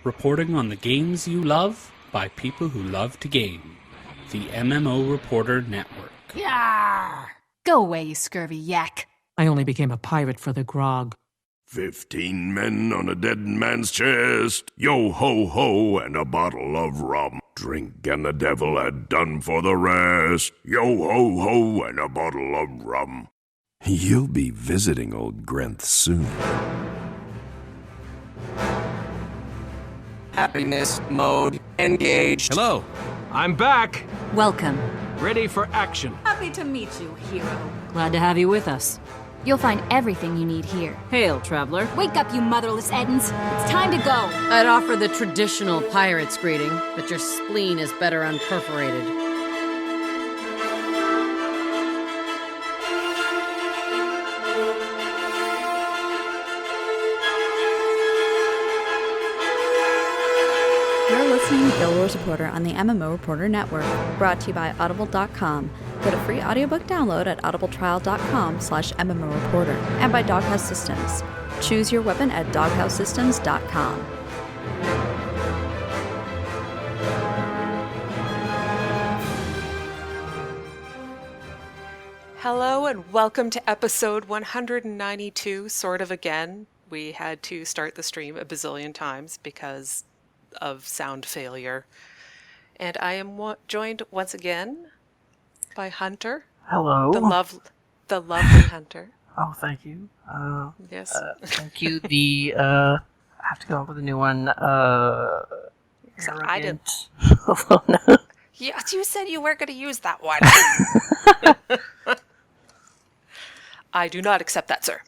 reporting on the games you love by people who love to game. The MMO Reporter Network. Yarr! Go away, you scurvy yak. I only became a pirate for the grog. 15 men on a dead man's chest, yo-ho-ho, and a bottle of rum. Drink and the devil had done for the rest, yo-ho-ho, and a bottle of rum. You'll be visiting old Grenth soon. Happiness mode engaged. Hello, I'm back. Welcome. Ready for action. Happy to meet you, hero. Glad to have you with us. You'll find everything you need here. Hail, traveler. Wake up, you motherless Edens. It's time to go. I'd offer the traditional pirate's greeting, but your spleen is better unperforated. You're listening to Guild Wars Reporter on the MMO Reporter Network, brought to you by Audible.com. Get a free audiobook download at audibletrial.com/MMOReporter, and by Doghouse Systems. Choose your weapon at doghousesystems.com. Hello and welcome to episode 192, sort of again. We had to start the stream a bazillion times because of sound failure. And I am joined once again by Hunter. Hello. The lovely Hunter. Oh, thank you. Yes. Thank you. I have to come up with a new one. I didn't. Allona. Yes, you said you weren't going to use that one. I do not accept that, sir.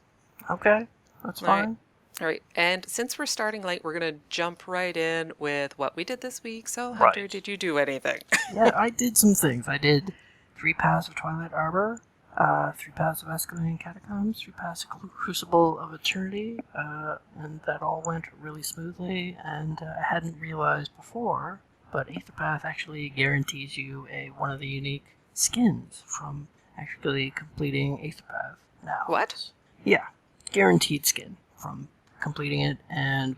Okay, that's fine. All right, and since we're starting late, we're going to jump right in with what we did this week. So, Hunter, Did you do anything? Yeah, I did some things. I did 3 paths of Twilight Arbor, 3 paths of Escalating Catacombs, 3 paths of Crucible of Eternity, and that all went really smoothly, and I hadn't realized before, but Aether Path actually guarantees you one of the unique skins from actually completing Aether Path now. What? Yeah, guaranteed skin from completing it, and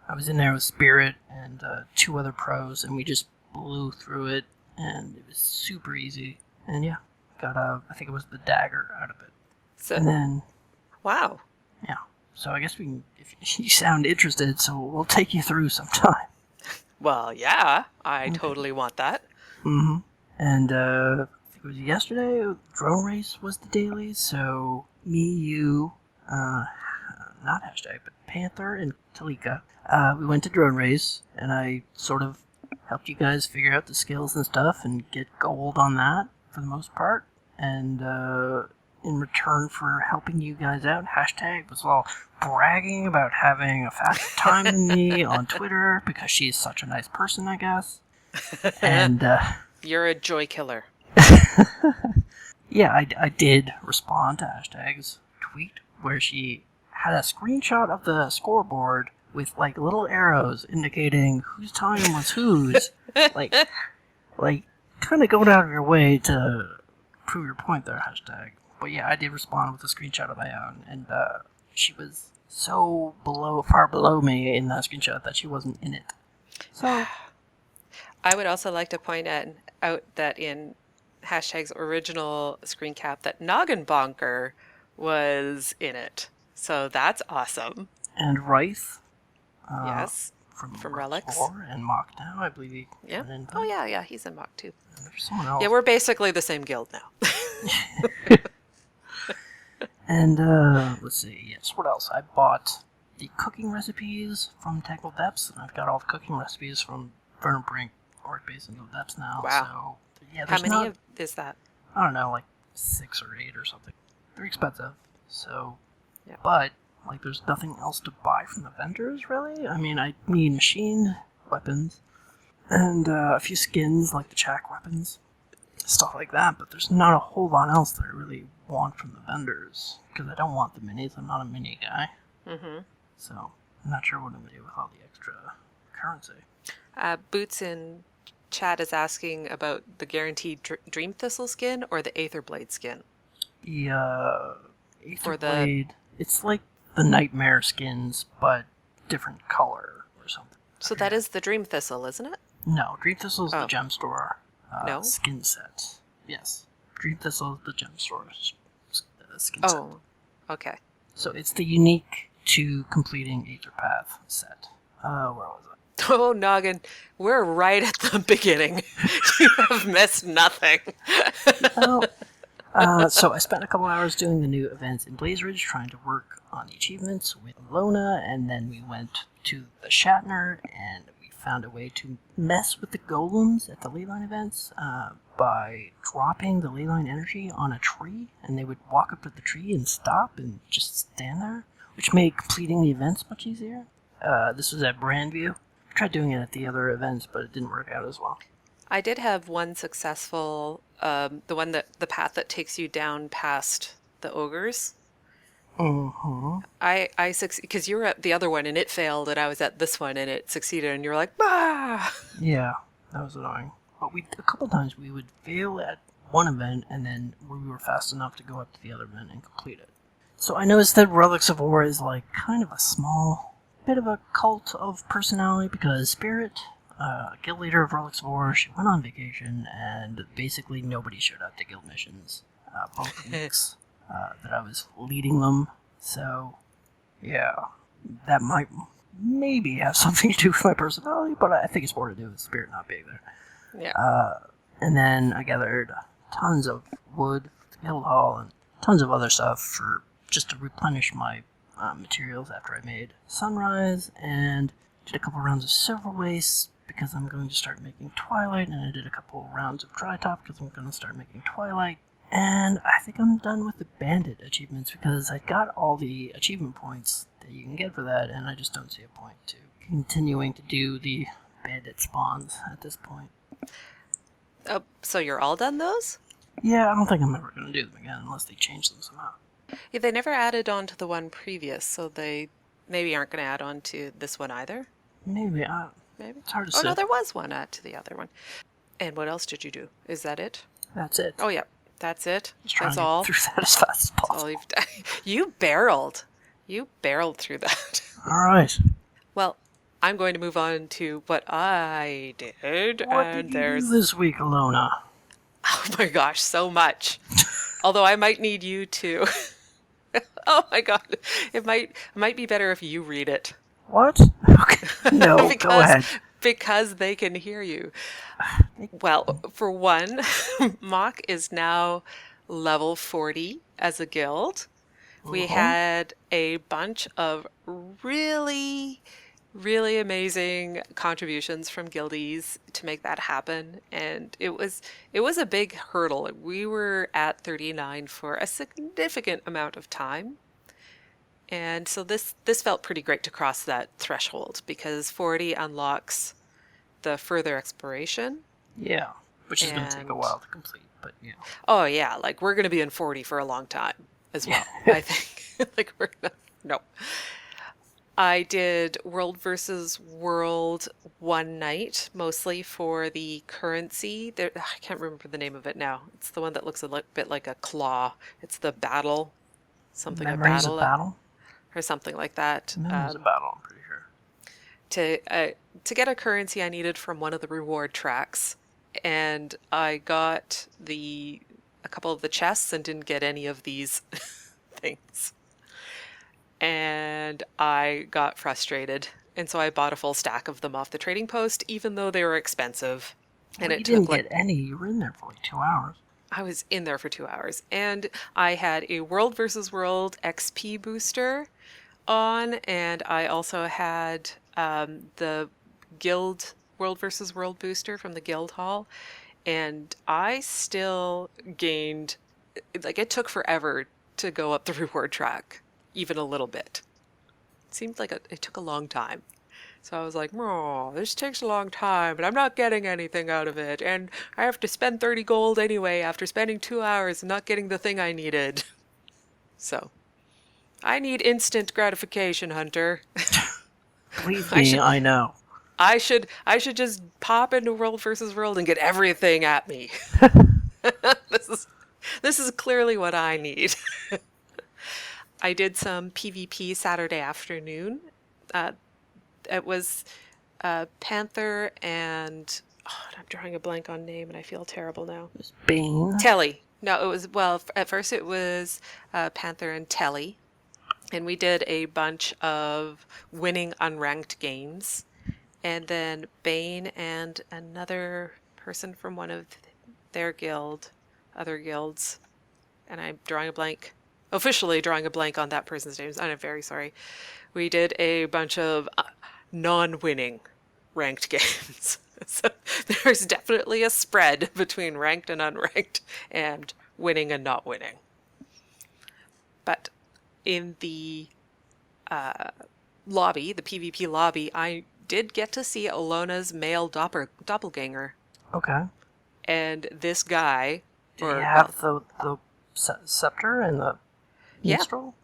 I was in there with Spirit and 2 other pros, and we just blew through it, and it was super easy. And yeah, got I think it was the dagger out of it. So, and then, wow. Yeah. So I guess we can, if you sound interested, so we'll take you through sometime. Well, yeah, I totally want that. Mm-hmm. And I think it was yesterday. Drone race was the daily, so me, you, not hashtag, but Panther and Talika. We went to drone race, and I sort of helped you guys figure out the skills and stuff and get gold on that for the most part. And in return for helping you guys out, hashtag was all bragging about having a faster time than me on Twitter because she's such a nice person, I guess. And you're a joy killer. Yeah, I did respond to hashtag's tweet where she had a screenshot of the scoreboard with like little arrows indicating whose time was whose. like kind of going out of your way to prove your point there, hashtag. But yeah, I did respond with a screenshot of my own, and she was so far below me in that screenshot that she wasn't in it. So I would also like to point out that in hashtag's original screen cap that Noggin Bonker was in it. So that's awesome. And Wraith. Yes. From Relics. 4 and Mock now, I believe he. Yeah. Oh yeah, he's in Mock too. And there's someone else. Yeah, we're basically the same guild now. And let's see. Yes, what else? I bought the cooking recipes from Technical Depths, and I've got all the cooking recipes from Vernal Brink or Basin of Depths now. Wow. So yeah, how many is that? I don't know, like 6 or 8 or something. They're expensive. So, yeah. But like, there's nothing else to buy from the vendors, really. I mean, I need machine weapons and a few skins, like the Chak weapons, stuff like that. But there's not a whole lot else that I really want from the vendors because I don't want the minis. I'm not a mini guy. Mm-hmm. So I'm not sure what I'm gonna do with all the extra currency. Boots in chat is asking about the guaranteed Dream Thistle skin or the Aether Blade skin. The Aether Blade. It's like the Nightmare skins, but different color or something. So that is the Dream Thistle, isn't it? No, Dream Thistle is the gem store No? skin set. Yes. Dream Thistle is the gem store skin set. Oh, okay. So it's the unique to completing Aether Path set. Where was I? Oh, Noggin, we're right at the beginning. You have missed nothing. So I spent a couple hours doing the new events in Blaze Ridge, trying to work on the achievements with Allona, and then we went to the Shatner, and we found a way to mess with the golems at the leyline events by dropping the leyline energy on a tree, and they would walk up to the tree and stop and just stand there, which made completing the events much easier. This was at Brandview. I tried doing it at the other events, but it didn't work out as well. I did have one successful, the path that takes you down past the ogres. Mm-hmm. I succeeded, because you were at the other one and it failed, and I was at this one and it succeeded, and you were like, bah! Yeah, that was annoying. But a couple times we would fail at one event, and then we were fast enough to go up to the other event and complete it. So I noticed that Relics of War is like kind of a small bit of a cult of personality, because Spirit, guild leader of Relics of War, she went on vacation, and basically nobody showed up to guild missions both weeks that I was leading them. So, yeah, that might maybe have something to do with my personality, but I think it's more to do with Spirit not being there. Yeah. And then I gathered tons of wood for the guild hall and tons of other stuff just to replenish my materials after I made Sunrise, and did a couple rounds of silver waste because I'm going to start making Twilight, and I did a couple rounds of Dry Top because I'm going to start making Twilight. And I think I'm done with the Bandit achievements because I got all the achievement points that you can get for that, and I just don't see a point to continuing to do the Bandit spawns at this point. So you're all done those? Yeah, I don't think I'm ever going to do them again unless they change them somehow. Yeah, they never added on to the one previous, so they maybe aren't going to add on to this one either. Maybe. Maybe. It's hard to Oh, say. no, there was one add to the other one. And what else did you do? Is that it? That's it. Oh, yeah. That's it? Just trying That's to get all? through that as fast as That's possible. all you've done. You barreled. You barreled through that. All right. Well, I'm going to move on to what I did. What and did you there's do this week, Allona? Oh my gosh, so much. Although I might need you to. Oh my god. It might be better if you read it. What? Okay. No, go ahead. Because they can hear you. Well, for one, Mock is now level 40 as a guild. We had a bunch of really amazing contributions from guildies to make that happen, and it was a big hurdle. We were at 39 for a significant amount of time, and so this felt pretty great to cross that threshold, because 40 unlocks the further exploration. Yeah, which is going to take a while to complete, but yeah. Oh yeah, like we're going to be in 40 for a long time as well. I think like we're gonna, no. I did World versus World one night, mostly for the currency. I can't remember the name of it now. It's the one that looks a bit like a claw. It's the battle, something Memories of of Battle? or something like that. Memories of Battle, I'm pretty sure. To get a currency, I needed from one of the reward tracks, and I got a couple of the chests and didn't get any of these things. And I got frustrated, and so I bought a full stack of them off the trading post, even though they were expensive. Well, And you didn't get any. You were in there for like 2 hours. I was in there for 2 hours, and I had a World versus World XP booster on, and I also had the Guild World versus World booster from the Guild Hall, and I still gained, like, it took forever to go up the reward track, even a little bit. It seemed like it took a long time. So I was like, oh, this takes a long time, but I'm not getting anything out of it, and I have to spend 30 gold anyway after spending 2 hours and not getting the thing I needed. So, I need instant gratification, Hunter. Believe me, I know. I should just pop into World versus World and get everything at me. This is clearly what I need. I did some PvP Saturday afternoon. It was Panther and... Oh, I'm drawing a blank on name and I feel terrible now. It was Bane. Telly. No, it was... Well, at first it was Panther and Telly. And we did a bunch of winning unranked games. And then Bane and another person from one of their other guilds. And I'm drawing a blank. Officially drawing a blank on that person's names. I'm very sorry. We did a bunch of non-winning ranked games. So there's definitely a spread between ranked and unranked and winning and not winning. But in the lobby, the PvP lobby, I did get to see Allona's male doppelganger. Okay. And this guy... Did he have the scepter and the minstrel?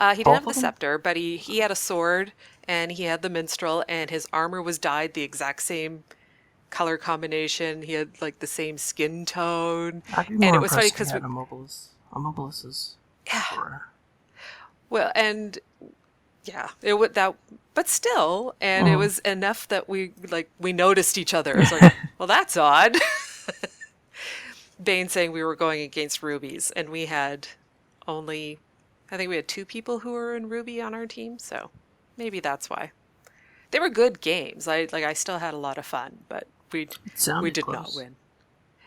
He didn't have the scepter, but he had a sword, and he had the minstrel, and his armor was dyed the exact same color combination. He had like the same skin tone. And it was funny because Immobilus's sword. Well, and yeah, it would that, but still, and it was enough that we noticed each other. It's like, well, that's odd. Bane saying we were going against rubies, and we had only, I think we had 2 people who were in ruby on our team, so maybe that's why. They were good games. I still had a lot of fun, but we did not win.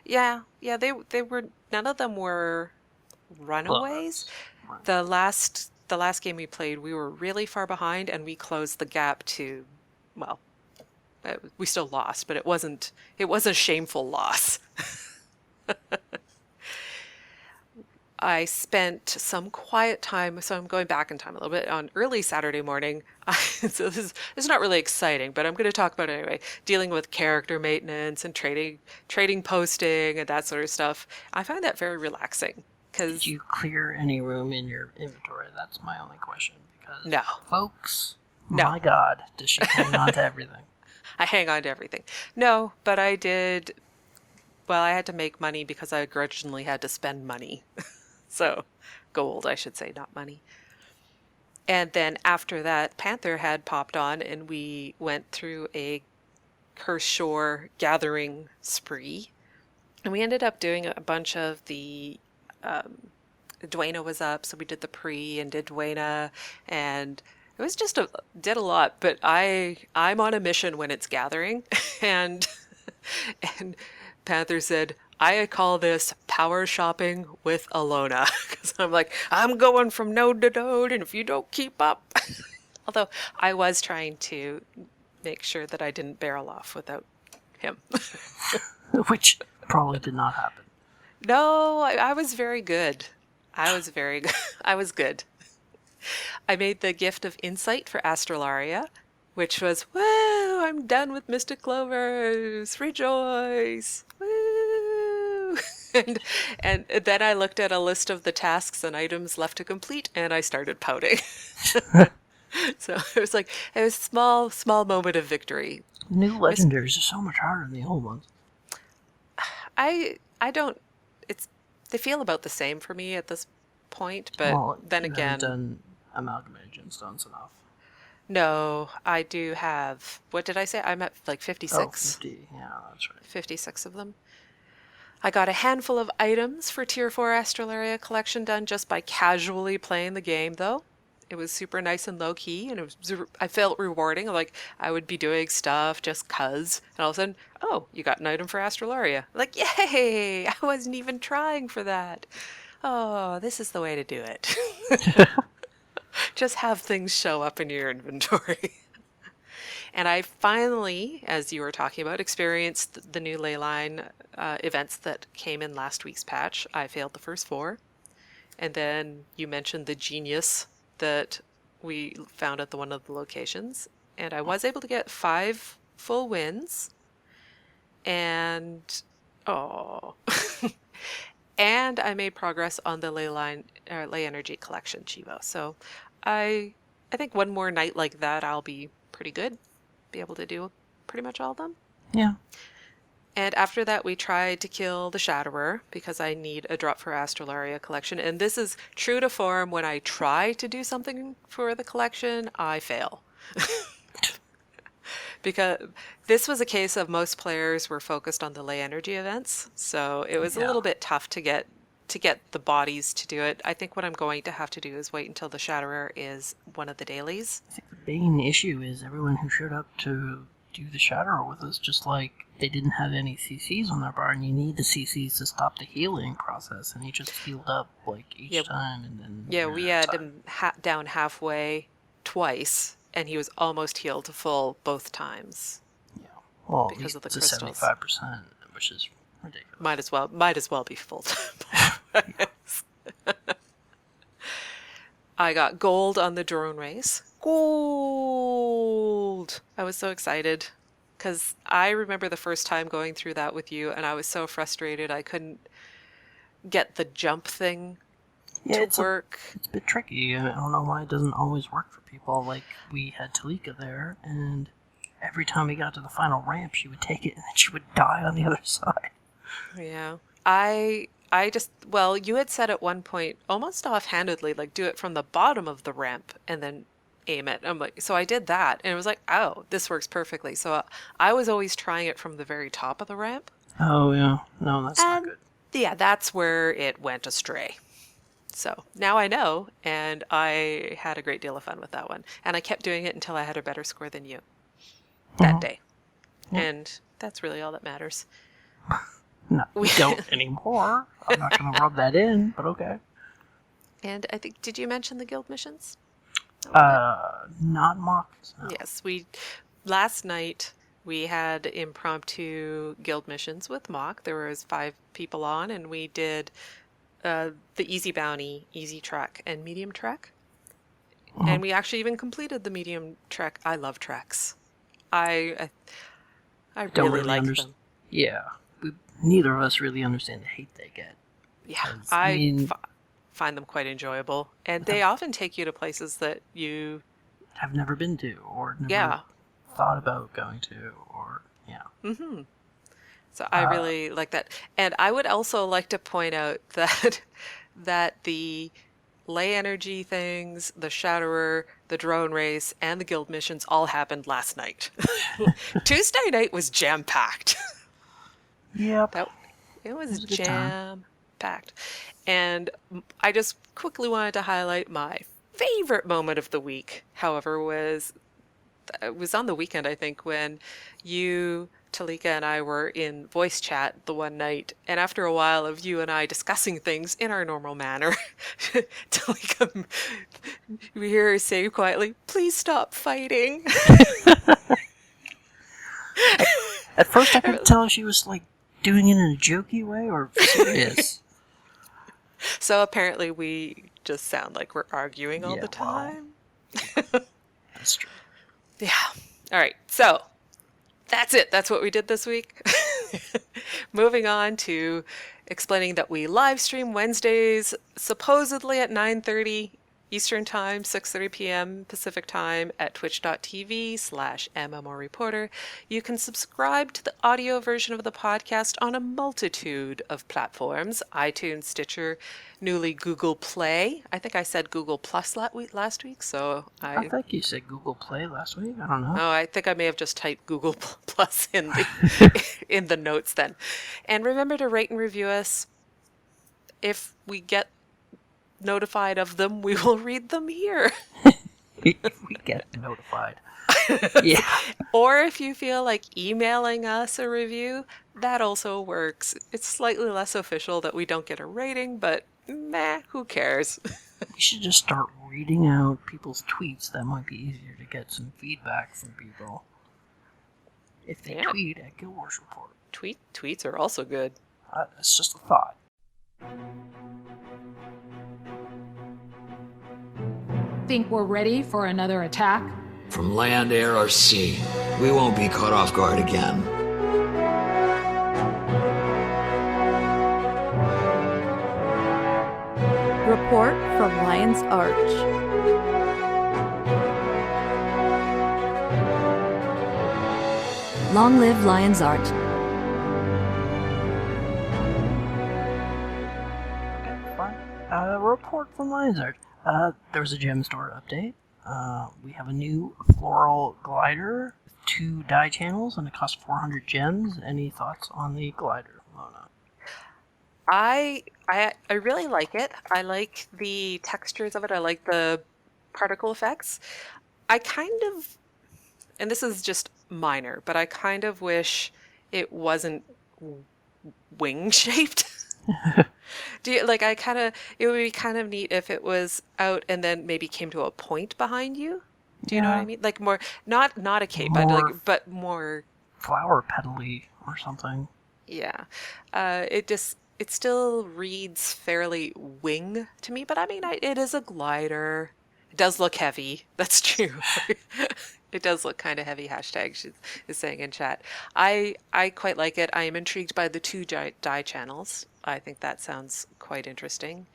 Yeah, they were, none of them were runaways. Right. The last game we played, we were really far behind, and we closed the gap to, well, we still lost, but it was a shameful loss. I spent some quiet time, so I'm going back in time a little bit, on early Saturday morning. So this is not really exciting, but I'm going to talk about it anyway. Dealing with character maintenance and trading posting and that sort of stuff. I find that very relaxing. Did you clear any room in your inventory? That's my only question. Because, no. Folks, my God, does she hang on to everything? I hang on to everything. No, but I did... Well, I had to make money because I grudgingly had to spend money. So, gold, I should say, not money. And then after that, Panther had popped on, and we went through a Cursed Shore gathering spree. And we ended up doing a bunch of the... Dwayna was up, so we did the pre and did Dwayna, and it was just did a lot. But I'm on a mission when it's gathering, and Panther said, I call this power shopping with Allona, because I'm like, I'm going from node to node, and if you don't keep up. Although I was trying to make sure that I didn't barrel off without him. Which probably did not happen. No, I was very good. I was good. I made the gift of insight for Astralaria, which was, woo, I'm done with Mystic Clovers, rejoice, woo. And then I looked at a list of the tasks and items left to complete, and I started pouting. So it was a small moment of victory. The new legendaries are so much harder than the old ones. I don't, they feel about the same for me at this point, but then again... done amalgamated gemstones enough. No, I do have, what did I say? I'm at 56. Oh, 50, yeah, that's right. 56 of them. I got a handful of items for Tier 4 Astralaria collection done just by casually playing the game, though. It was super nice and low-key, and I felt rewarding. I would be doing stuff just 'cause, and all of a sudden, oh, you got an item for Astralaria. Yay! I wasn't even trying for that. Oh, this is the way to do it. Just have things show up in your inventory. And I finally, as you were talking about, experienced the new leyline events that came in last week's patch. I failed the first 4. And then you mentioned the genius that we found at one of the locations. And I was able to get 5 full wins. And, and I made progress on the Ley Energy Collection Chivo. So I think one more night like that, I'll be pretty good. Be able to do pretty much all of them. Yeah. And after that, we tried to kill the Shatterer because I need a drop for Astralaria collection. And this is true to form. When I try to do something for the collection, I fail. because this was a case of most players were focused on the ley energy events, so it was a little bit tough to get the bodies to do it. I think what I'm going to have to do is wait until the Shatterer is one of the dailies. I think the main issue is everyone who showed up to do the Shatterer with us, just like they didn't have any CCs on their bar, and you need the CCs to stop the healing process, and he just healed up like each time, and then we had him down halfway twice, and he was almost healed to full both times. Yeah, well, because of the crystals. 75%, which is ridiculous. Might as well be full time. I got gold on the drone race. Gold! I was so excited because I remember the first time going through that with you, and I was so frustrated I couldn't get the jump thing to work. It's a bit tricky. I don't know why it doesn't always work for people. Like, we had Talika there, and every time we got to the final ramp, she would take it, and then she would die on the other side. Yeah. I just, well, you had said at one point, almost offhandedly, like, do it from the bottom of the ramp and then aim it. I'm like, so I did that, and it was like, oh, this works perfectly. So I was always trying it from the very top of the ramp. Oh, yeah. No, that's not good. Yeah, that's where it went astray. So now I know, and I had a great deal of fun with that one. And I kept doing it until I had a better score than you that day. Yeah. And that's really all that matters. No, we don't anymore. I'm not going to rub that in, but okay. And I think, did you mention the guild missions? Not mock. No. Yes, last night we had impromptu guild missions with mock. There was 5 people on, and we did the easy bounty, easy trek, and medium trek. And we actually even completed the medium trek. I love treks. I really like them. Yeah, neither of us really understand the hate they get. Yeah, I find them quite enjoyable, and they often take you to places that you have never been to or never thought about going to, or So I really like that. And I would also like to point out that the ley energy things, the Shatterer, the drone race, and the guild missions all happened last night. Tuesday night was jam-packed. Yep. It was jam-packed. And I just quickly wanted to highlight my favorite moment of the week, however, it was on the weekend, I think, when you, Talika, and I were in voice chat the one night, and after a while of you and I discussing things in our normal manner, Talika, we hear her say quietly, "Please stop fighting." At first I couldn't tell if she was like doing it in a jokey way or serious. So apparently we just sound like we're arguing all the time. Wow. That's true. Yeah. All right. So that's it. That's what we did this week. Moving on to explaining that we live stream Wednesdays, supposedly at 9:30 Eastern Time, 6:30 p.m. Pacific Time at twitch.tv/MMOReporter. You can subscribe to the audio version of the podcast on a multitude of platforms: iTunes, Stitcher, newly Google Play. I think I said Google Plus last week, so I think you said Google Play last week. I don't know. No, I think I may have just typed Google Plus in the in the notes then. And remember to rate and review us. If we get notified of them, we will read them here. If we get notified. Yeah. Or if you feel like emailing us a review, that also works. It's slightly less official that we don't get a rating, but meh, who cares? We should just start reading out people's tweets. That might be easier to get some feedback from people. If they tweet at Guild Wars Report. Tweets are also good. It's just a thought. Think we're ready for another attack? From land, air, or sea, we won't be caught off guard again. Report from Lion's Arch. Long live Lion's Arch. Report from Lion's Arch. There was a gem store update. We have a new floral glider with 2 die channels, and it costs 400 gems. Any thoughts on the glider, Allona? I really like it. I like the textures of it. I like the particle effects. I kind of, and this is just minor, but I kind of wish it wasn't wing shaped. It would be kind of neat if it was out and then maybe came to a point behind you. Do you know what I mean? Like more, not a cape, but more flower petal-y or something. Yeah. It still reads fairly wing to me, but I mean, it is a glider. It does look heavy. That's true. It does look kind of heavy, hashtag she is saying in chat. I quite like it. I am intrigued by the 2 die channels. I think that sounds quite interesting.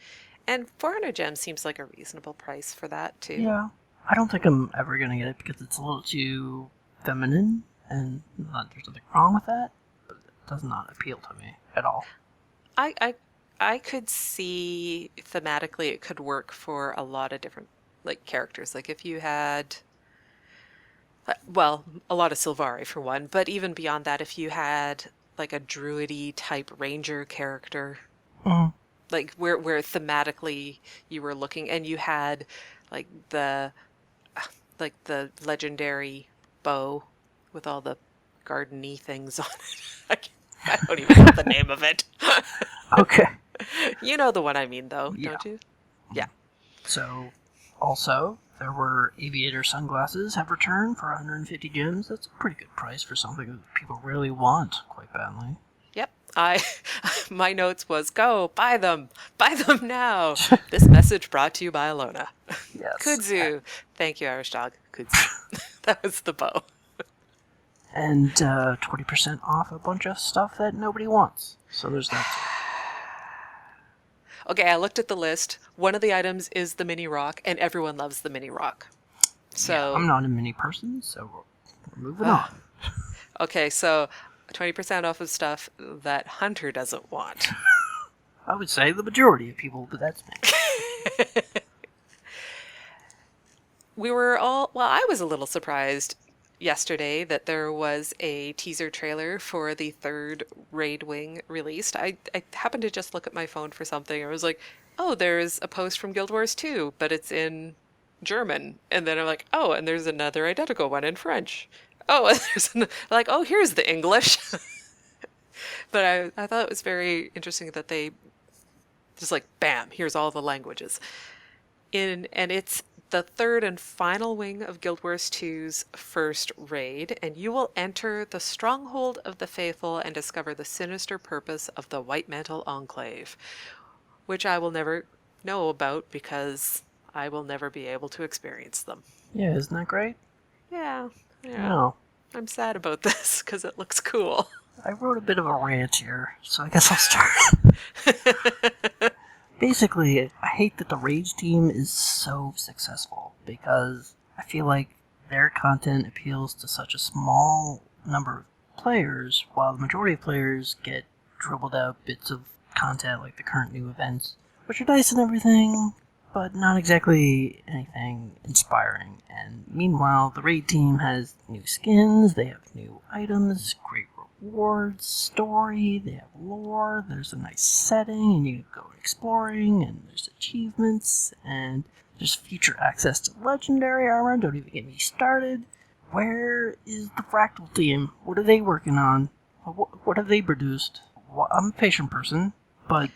And 400 gems seems like a reasonable price for that, too. Yeah. I don't think I'm ever going to get it because it's a little too feminine, and there's nothing wrong with that, but it does not appeal to me at all. I could see thematically it could work for a lot of different characters. Like if you had, well, a lot of Sylvari for one, but even beyond that, if you had like a druidy type ranger character, like where thematically you were looking, and you had like the legendary bow with all the garden-y things on it. I don't even know the name of it. Okay. You know the one I mean, though, don't you? Yeah. So, also, there were aviator sunglasses have returned for 150 gems. That's a pretty good price for something that people really want quite badly. Yep. My notes was, go, buy them now. This message brought to you by Allona. Yes. Kudzu. Thank you, Irish dog. Kudzu. That was the bow. And 20% off a bunch of stuff that nobody wants. So there's that too. Okay, I looked at the list. One of the items is the mini rock, and everyone loves the mini rock. So yeah, I'm not a mini person, so we're moving on. Okay, so 20% off of stuff that Hunter doesn't want. I would say the majority of people, but that's me. I was a little surprised yesterday that there was a teaser trailer for the 3rd Raid Wing released. I happened to just look at my phone for something. I was like, oh, there's a post from Guild Wars 2, but it's in German. And then I'm like, oh, and there's another identical one in French. Oh, and there's here's the English. But I thought it was very interesting that they just bam, here's all the languages. And it's the 3rd and final wing of Guild Wars 2's first raid, and you will enter the stronghold of the faithful and discover the sinister purpose of the White Mantle Enclave, which I will never know about because I will never be able to experience them. Yeah, isn't that great? Yeah. No. I'm sad about this because it looks cool. I wrote a bit of a rant here, so I guess I'll start. Basically, I hate that the Rage team is so successful because I feel like their content appeals to such a small number of players, while the majority of players get dribbled out bits of content like the current new events, which are nice and everything, but not exactly anything inspiring. And meanwhile, the Raid team has new skins, they have new items, great rewards, story, they have lore, there's a nice setting, and you can go exploring, and there's achievements, and there's future access to legendary armor. Don't even get me started. Where is the Fractal team? What are they working on? What have they produced? Well, I'm a patient person, but,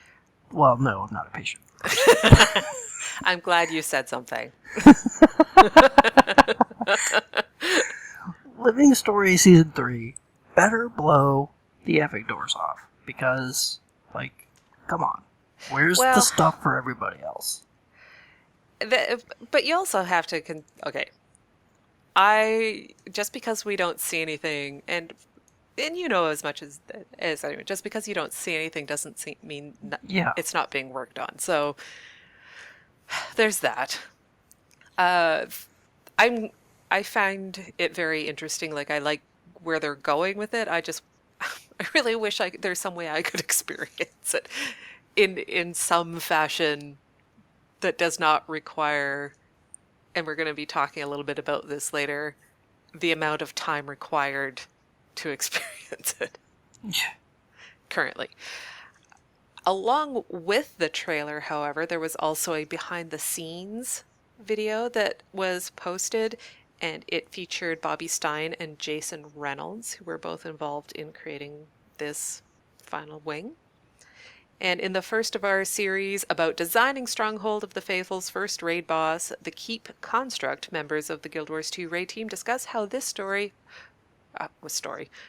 well, no, I'm not a patient person. I'm glad you said something. Living Story Season 3 better blow the effing doors off, because, come on. Where's the stuff for everybody else? But you also have to... okay. Just because we don't see anything, and you know as much as anyway, just because you don't see anything doesn't mean it's not being worked on. So there's that. I find it very interesting. I like where they're going with it. I really wish there's some way I could experience it in some fashion that does not require, and we're going to be talking a little bit about this later, the amount of time required to experience it currently. Along with the trailer, however, there was also a behind-the-scenes video that was posted, and it featured Bobby Stein and Jason Reynolds, who were both involved in creating this final wing. And in the first of our series about designing Stronghold of the Faithful's first raid boss, the Keep Construct members of the Guild Wars 2 raid team discuss how this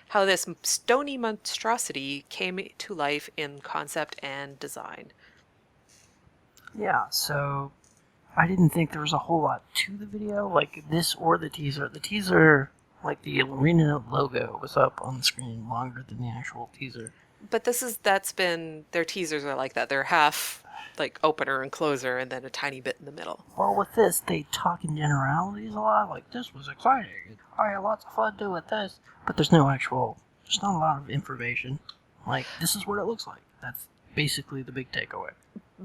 how this stony monstrosity came to life in concept and design. Yeah, so I didn't think there was a whole lot to the video, like this or the teaser. The teaser, like the arena logo, was up on the screen longer than the actual teaser. But that's been, their teasers are like that. They're half like opener and closer and then a tiny bit in the middle. Well, with this, they talk in generalities a lot, like, this was exciting, I had lots of fun doing this, but there's not a lot of information. Like, this is what it looks like. That's basically the big takeaway.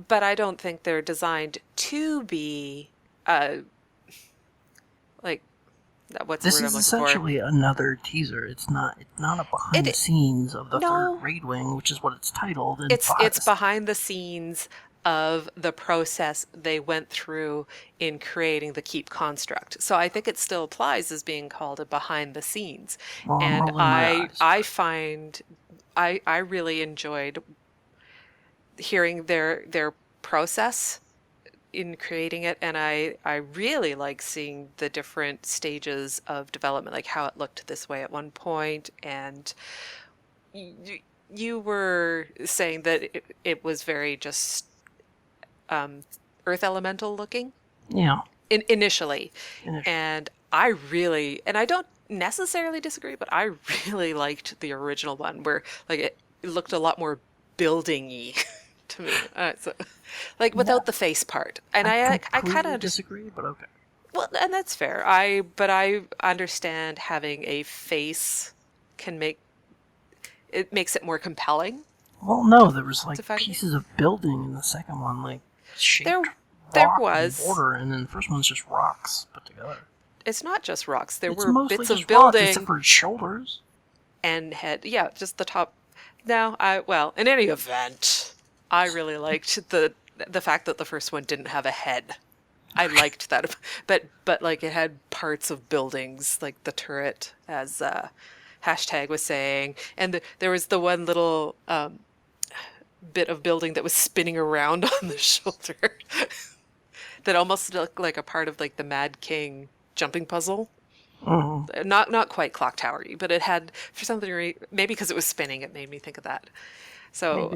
But I don't think they're designed to be, what's the word I'm looking for? This is essentially another teaser. It's not a behind the scenes of the third raid wing, which is what it's titled. It's behind the scenes of the process they went through in creating the Keep construct. So I think it still applies as being called a behind the scenes. Well, and I really enjoyed hearing their process in creating it, and I really like seeing the different stages of development, like how it looked this way at one point, and you were saying that it was very just earth elemental looking. Yeah. Initially. And I don't necessarily disagree, but I really liked the original one where like it looked a lot more building-y to me. So, like without the face part. And I kind of disagree, but okay. Well, and that's fair. I understand having a face makes it more compelling. Well, no, there was like pieces of building in the second one, like shaped there rock was and border, and then the first one's just rocks put together. It's not just rocks. There It's were mostly bits just of building rocks, except for its shoulders and head. Yeah, just the top. Now, in any event, I really liked the fact that the first one didn't have a head. I liked that, but like it had parts of buildings, like the turret, as hashtag was saying, and there was the one little bit of building that was spinning around on the shoulder that almost looked like a part of like the Mad King jumping puzzle. Mm-hmm. Not quite clock towery, but it had, for something, maybe because it was spinning, it made me think of that. So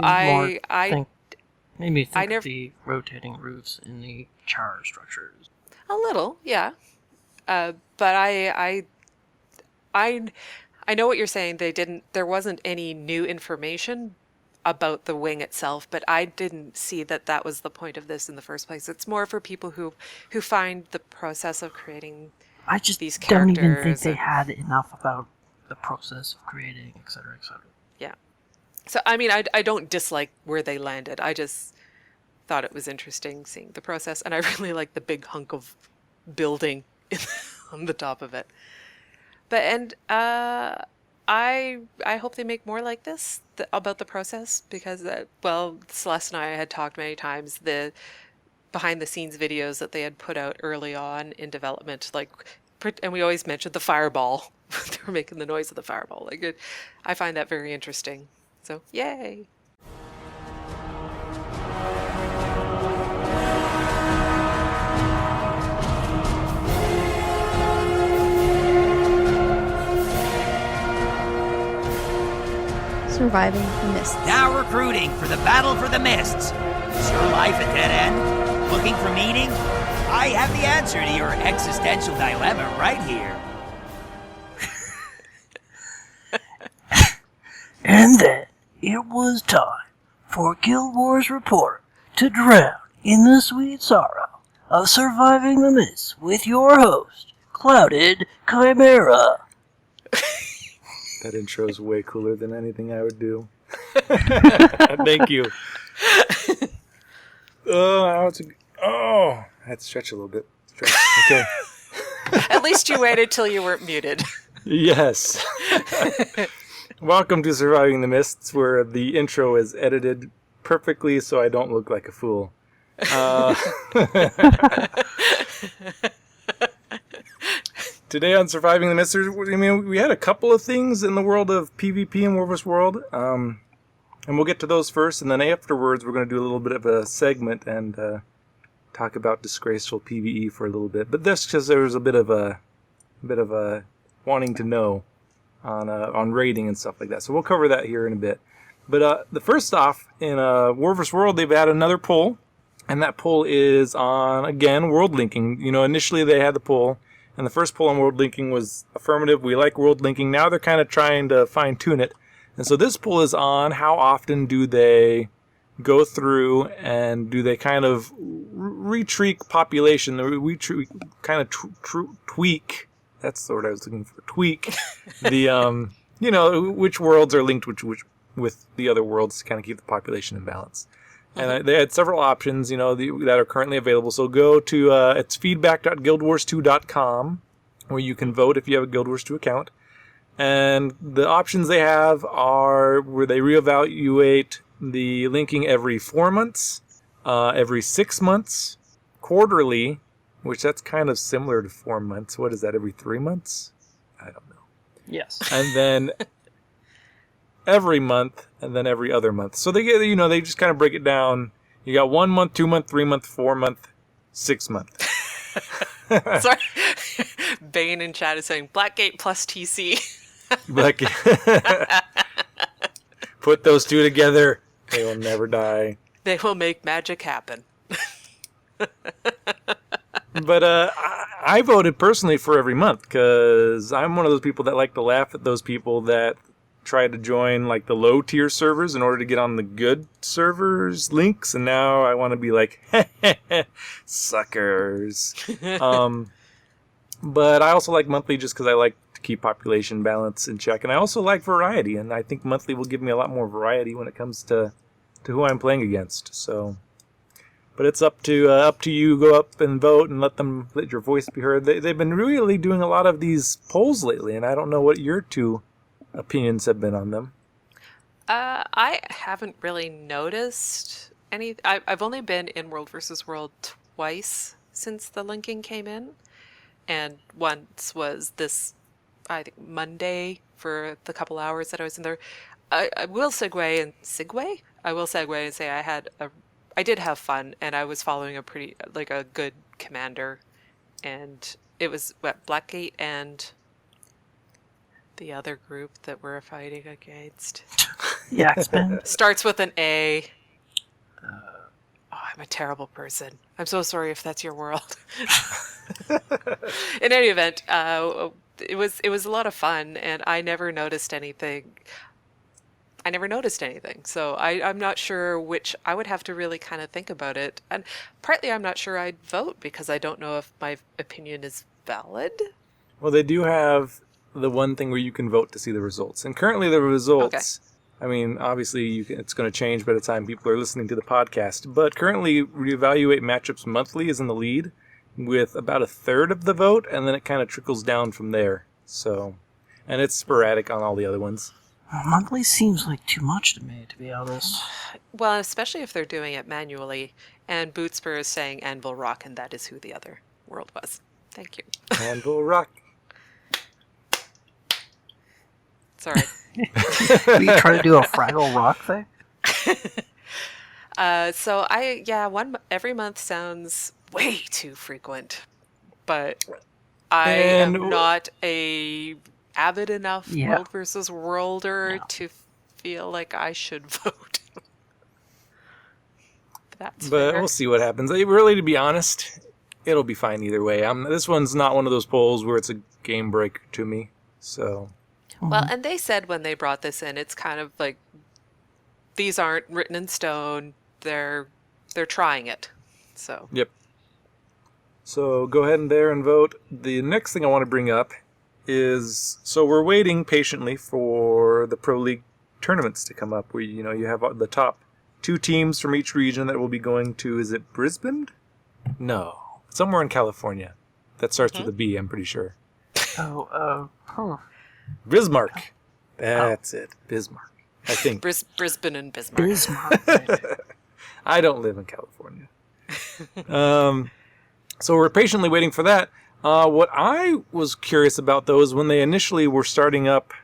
maybe think of the rotating roofs in the char structures. A little, yeah. But I know what you're saying. There wasn't any new information about the wing itself, but I didn't see that was the point of this in the first place. It's more for people who find the process of creating these characters. Don't even think they had enough about the process of creating, etc., etc. Yeah. So, I mean, I don't dislike where they landed. I just thought it was interesting seeing the process, and I really like the big hunk of building on the top of it. But I hope they make more like this about the process, because Celeste and I had talked many times the behind the scenes videos that they had put out early on in development, and we always mentioned the fireball. They were making the noise of the fireball. I find that very interesting. So, yay. Surviving the Mist. Now recruiting for the Battle for the Mists. Is your life a dead end? Looking for meaning? I have the answer to your existential dilemma right here. And then it was time for Guild Wars reporter to drown in the sweet sorrow of surviving the mist with your host, Clouded Chimera. That intro is way cooler than anything I would do. Thank you. I had to stretch a little bit. Okay. At least you waited till you weren't muted. Yes. Welcome to Surviving the Mists, where the intro is edited perfectly so I don't look like a fool. Today on Surviving the Mists, we had a couple of things in the world of PvP and War vs. World, and we'll get to those first, and then afterwards we're going to do a little bit of a segment and talk about disgraceful PvE for a little bit. But that's because there was a bit of a wanting to know on raiding and stuff like that. So we'll cover that here in a bit. But the first off, in War vs. World, they've had another poll, and that poll is on, again, world linking. You know, initially they had the poll, and the first poll on world linking was affirmative. We like world linking. Now they're kind of trying to fine-tune it. And so this poll is on how often do they go through and do they kind of retreat population, tweak. That's the word I was looking for. Tweak the, which worlds are linked with the other worlds to kind of keep the population in balance. And they had several options, that are currently available. So go to, it's feedback.guildwars2.com, where you can vote if you have a Guild Wars 2 account. And the options they have are where they reevaluate the linking every 4 months, every 6 months, quarterly, which that's kind of similar to 4 months. What is that, every 3 months? I don't know. Yes. And then every month, and then every other month. So they get, they just kind of break it down. You got 1 month, 2 month, 3 month, 4 month, 6 month. Sorry. Bane in chat is saying Blackgate plus TC. Blackgate. Put those two together. They will never die. They will make magic happen. But I voted personally for every month because I'm one of those people that like to laugh at those people that try to join like the low tier servers in order to get on the good servers links, and now I want to be like suckers. But I also like monthly just because I like to keep population balance in check, and I also like variety, and I think monthly will give me a lot more variety when it comes to who I'm playing against. So, but it's up to you. Go up and vote and let your voice be heard. They've been really doing a lot of these polls lately, and I don't know what your two opinions have been on them. I haven't really noticed any. I've only been in World vs. World twice since the linking came in, and once was this, I think, Monday for the couple hours that I was in there. I will segue and say I did have fun, and I was following a good commander, and it was Blackgate and the other group that we're fighting against. Yaxman. Starts with an A. I'm a terrible person. I'm so sorry if that's your world. In any event, it was a lot of fun, and I never noticed anything. So I'm not sure which. I would have to really kind of think about it. And partly I'm not sure I'd vote because I don't know if my opinion is valid. Well, they do have the one thing where you can vote to see the results. And currently the results, I mean, obviously it's going to change by the time people are listening to the podcast. But currently, Reevaluate Matchups Monthly is in the lead with about a third of the vote, and then it kind of trickles down from there. So, and it's sporadic on all the other ones. Monthly seems like too much to me, to be honest. Well, especially if they're doing it manually. And Bootspur is saying Anvil Rock, and that is who the other world was. Thank you. Anvil Rock. Sorry. Are you trying to do a Fraggle Rock thing? So every month sounds way too frequent, but I am not a avid enough World versus Worlder to feel like I should vote. But fair. We'll see what happens. Really, to be honest, it'll be fine either way. This one's not one of those polls where it's a game breaker to me. So. Well, and they said when they brought this in, it's kind of like these aren't written in stone. They're trying it. So. Yep. So go ahead and vote. The next thing I want to bring up is, so we're waiting patiently for the Pro League tournaments to come up. Where you have the top 2 teams from each region that will be going to. Is it Brisbane? No, somewhere in California. That starts with a B, I'm pretty sure. Bismarck. That's it. Bismarck. I think. Brisbane and Bismarck. I don't live in California. So we're patiently waiting for that. What I was curious about, though, is when they initially were starting up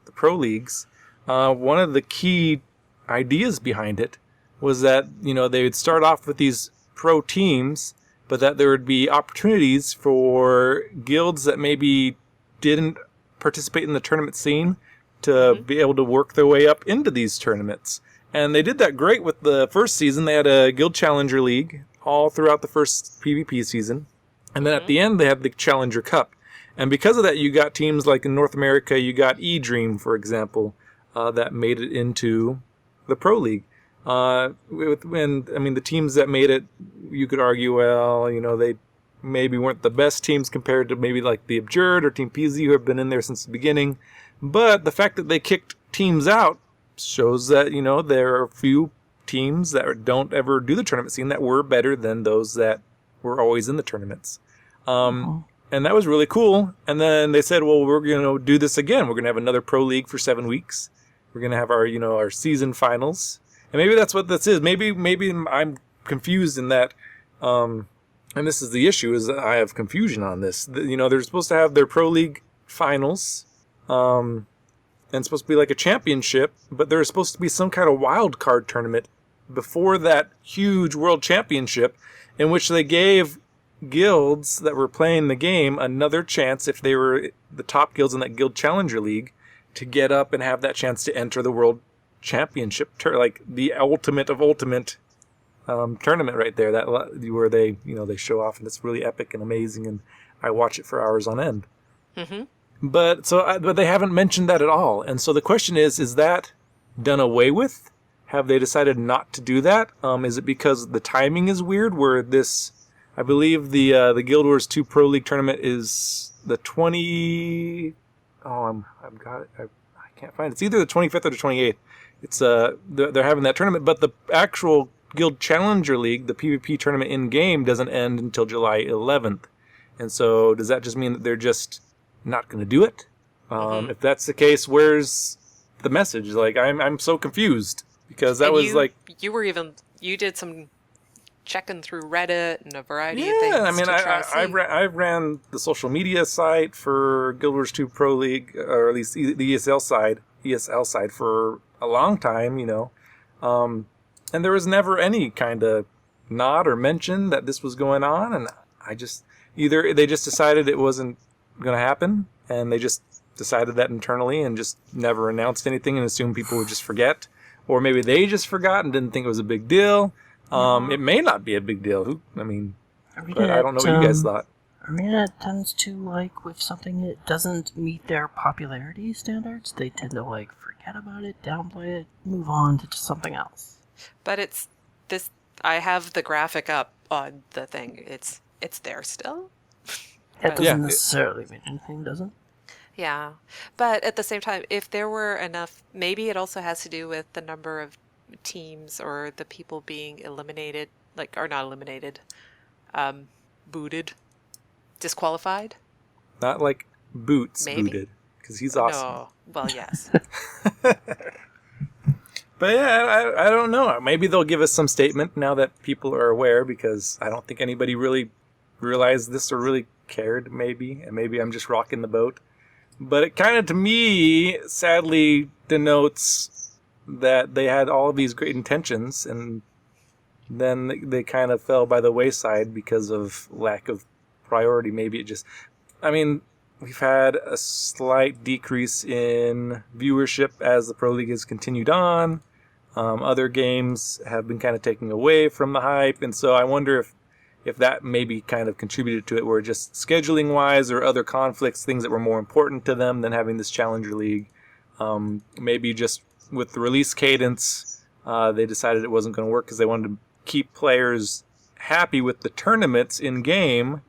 the pro leagues, one of the key ideas behind it was that, they would start off with these pro teams, but that there would be opportunities for guilds that maybe didn't participate in the tournament scene to be able to work their way up into these tournaments. And they did that great with the first season. They had a Guild Challenger League all throughout the first PvP season. And then at the end, they had the Challenger Cup. And because of that, you got teams like in North America, you got E-Dream, for example, that made it into the Pro League. The teams that made it, you could argue, well, they maybe weren't the best teams compared to maybe like the Abjured or Team PZ, who have been in there since the beginning. But the fact that they kicked teams out shows that, there are a few teams that don't ever do the tournament scene that were better than those that were always in the tournaments. And that was really cool. And then they said, well, we're going to do this again. We're going to have another pro league for 7 weeks. We're going to have our, our season finals. And maybe that's what this is. Maybe I'm confused in that, and this is the issue, is that I have confusion on this. They're supposed to have their pro league finals, and it's supposed to be like a championship, but there's supposed to be some kind of wild card tournament before that huge world championship, in which they gave guilds that were playing the game another chance, if they were the top guilds in that Guild Challenger League, to get up and have that chance to enter the world championship, like the ultimate of ultimate tournament right there. That where they they show off, and it's really epic and amazing, and I watch it for hours on end. But they haven't mentioned that at all, and so the question is that done away with? Have they decided not to do that? Is it because the timing is weird? Where this, I believe the Guild Wars 2 Pro League tournament is the 20. I've got it. I can't find it. It's either the 25th or the 28th. It's they're having that tournament, but the actual Guild Challenger League, the PvP tournament in game, doesn't end until July 11th. And so does that just mean that they're just not going to do it? If that's the case, where's the message? Like I'm so confused, because that was you did some checking through Reddit and a variety of things. Yeah, I mean, I ran the social media site for Guild Wars 2 Pro League, or at least the ESL side for a long time, and there was never any kind of nod or mention that this was going on, and either they just decided it wasn't going to happen, and they just decided that internally and just never announced anything and assumed people would just forget, or maybe they just forgot and didn't think it was a big deal. It may not be a big deal. But I don't know what you guys thought. Arena tends to, with something that doesn't meet their popularity standards, they tend to, forget about it, downplay it, move on to something else. But it's this. I have the graphic up on the thing. It's there still. That doesn't necessarily mean anything, does it? Yeah. But at the same time, if there were enough, maybe it also has to do with the number of teams or the people being eliminated, or not eliminated, booted, disqualified. Not like Boots maybe. Booted, because he's awesome. No. Well, yes. But yeah, I don't know. Maybe they'll give us some statement now that people are aware, because I don't think anybody really realized this or really cared, maybe. And maybe I'm just rocking the boat. But it kind of, to me, sadly denotes that they had all of these great intentions, and then they kind of fell by the wayside because of lack of priority. Maybe it just... we've had a slight decrease in viewership as the Pro League has continued on. Other games have been kind of taking away from the hype, and so I wonder if that maybe kind of contributed to it, where just scheduling-wise or other conflicts, things that were more important to them than having this Challenger League. Maybe just with the release cadence, they decided it wasn't going to work because they wanted to keep players happy with the tournaments in-game,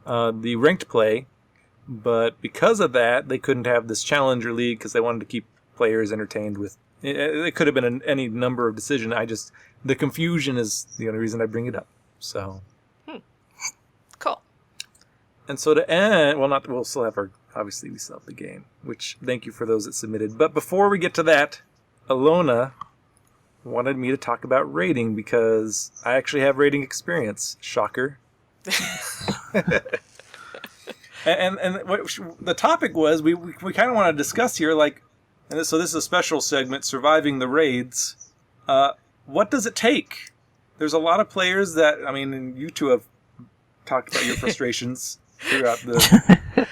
the ranked play. But because of that, they couldn't have this Challenger League because they wanted to keep players entertained with... It could have been any number of decisions. The confusion is the only reason I bring it up. So... Cool. And so to end, we'll still have obviously we still have the game, which thank you for those that submitted. But before we get to that, Allona wanted me to talk about raiding because I actually have raiding experience. Shocker. and what the topic was, we kind of want to discuss here, like, so this is a special segment, surviving the raids. What does it take? There's a lot of players that, I mean, and you two have talked about your frustrations throughout the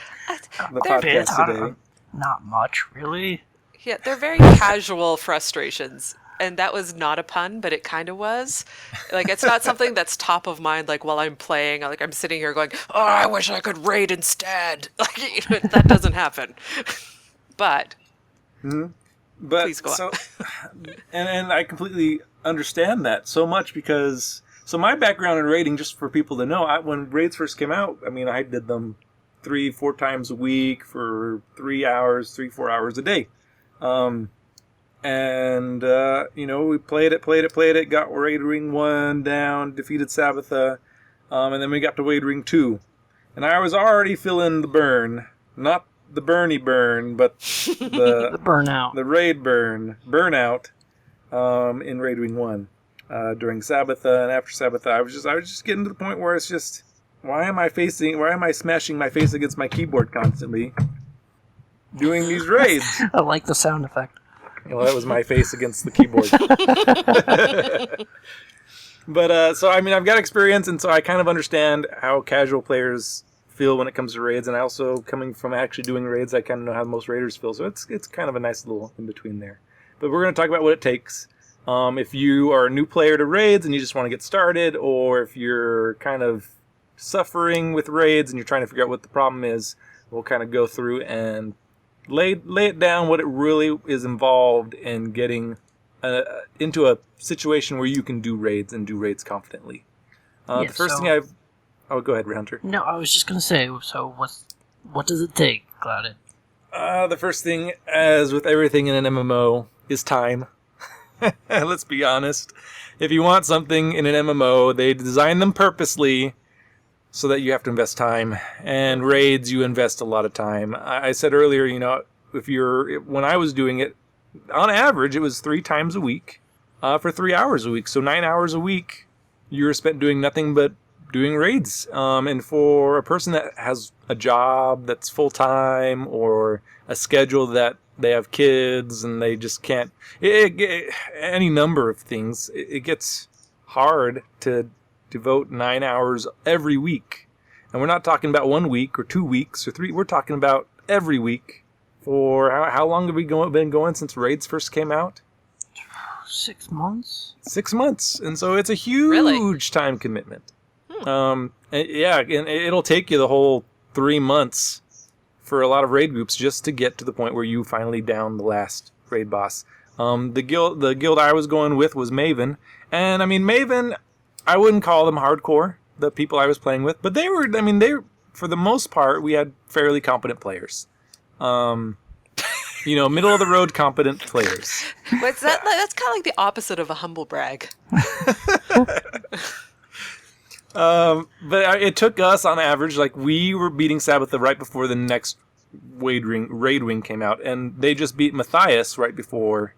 podcast today. Not much, really. Yeah, they're very casual frustrations. And that was not a pun, but it kind of was. Like, it's not something that's top of mind, like, while I'm playing. Like, I'm sitting here going, oh, I wish I could raid instead. Like, that doesn't happen. But, please go on. And I completely understand that so much because... So my background in raiding, just for people to know, when raids first came out, I mean, I did them 3-4 times a week for 3 hours, 3-4 hours a day. We played it, got raid ring 1 down, defeated Sabbatha, and then we got to raid ring 2. And I was already feeling the burn. Not the Bernie burn, but the the burnout. The raid burnout in raid ring 1. During Sabbatha and after Sabbatha, I was just getting to the point where it's just, why am I smashing my face against my keyboard constantly doing these raids? I like the sound effect. Well, that was my face against the keyboard. But, so, I mean, I've got experience, and so I kind of understand how casual players feel when it comes to raids, and I also, coming from actually doing raids, I kind of know how most raiders feel, so it's kind of a nice little in-between there. But we're going to talk about what it takes. If you are a new player to raids and you just want to get started, or if you're kind of suffering with raids and you're trying to figure out what the problem is, we'll kind of go through and lay it down what it really is involved in getting into a situation where you can do raids and do raids confidently. The first thing Oh, go ahead, Hunter. No, I was just going to say, so what does it take, Clouded? The first thing, as with everything in an MMO, is time. Let's be honest. If you want something in an MMO, they design them purposely so that you have to invest time. And raids, you invest a lot of time. I said earlier, when I was doing it, on average, it was 3 times a week for 3 hours a week. So 9 hours a week, you're spent doing nothing but doing raids. And for a person that has a job that's full-time or a schedule that they have kids and they just can't, any number of things, it gets hard to devote 9 hours every week. And we're not talking about 1 week or 2 weeks or 3, we're talking about every week. For how long have we been going since raids first came out? 6 months. 6 months. And so it's a huge time commitment. And it'll take you the whole 3 months for a lot of raid groups just to get to the point where you finally down the last raid boss. The guild I was going with was Maven. And I mean, Maven, I wouldn't call them hardcore, the people I was playing with, but they were, for the most part, we had fairly competent players. Middle of the road competent players. What's that? That's kind of like the opposite of a humble brag. But it took us on average, like we were beating Sabbatha right before the next raid ring came out, and they just beat Matthias right before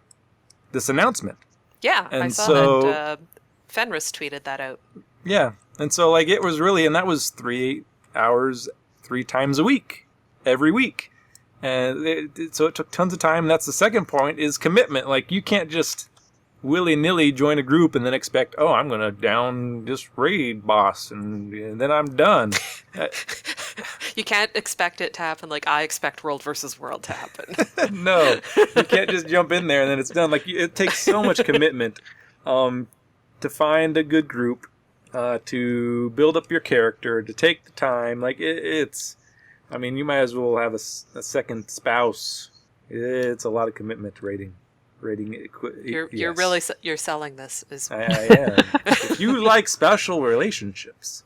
this announcement. Yeah, and I saw that. Fenris tweeted that out. Yeah, and so like it was really, and that was 3 hours 3 times a week, every week. And so it took tons of time. That's the second point, is commitment. Like, you can't just willy-nilly join a group and then expect, oh, I'm going to down this raid boss and then I'm done. You can't expect it to happen like I expect World versus World to happen. No, you can't just jump in there and then it's done. Like, it takes so much commitment to find a good group, to build up your character, to take the time. Like, you might as well have a second spouse. It's a lot of commitment to raiding. You're selling this. I am. If you like special relationships.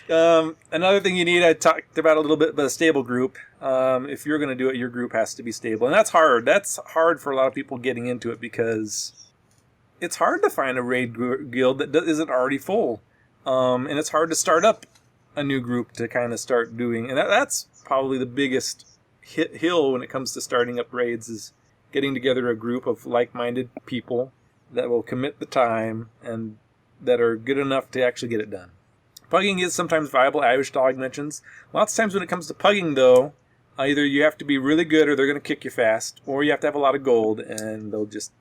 Another thing you need, I talked about a little bit, but a stable group. If you're going to do it, your group has to be stable. And that's hard. That's hard for a lot of people getting into it because it's hard to find a raid guild that isn't already full. And it's hard to start up a new group to kind of start doing. And that's probably the biggest hill when it comes to starting up raids, is getting together a group of like-minded people that will commit the time and that are good enough to actually get it done. Pugging is sometimes viable, Irish Dog mentions. Lots of times when it comes to pugging, though, either you have to be really good or they're going to kick you fast, or you have to have a lot of gold, and they'll just,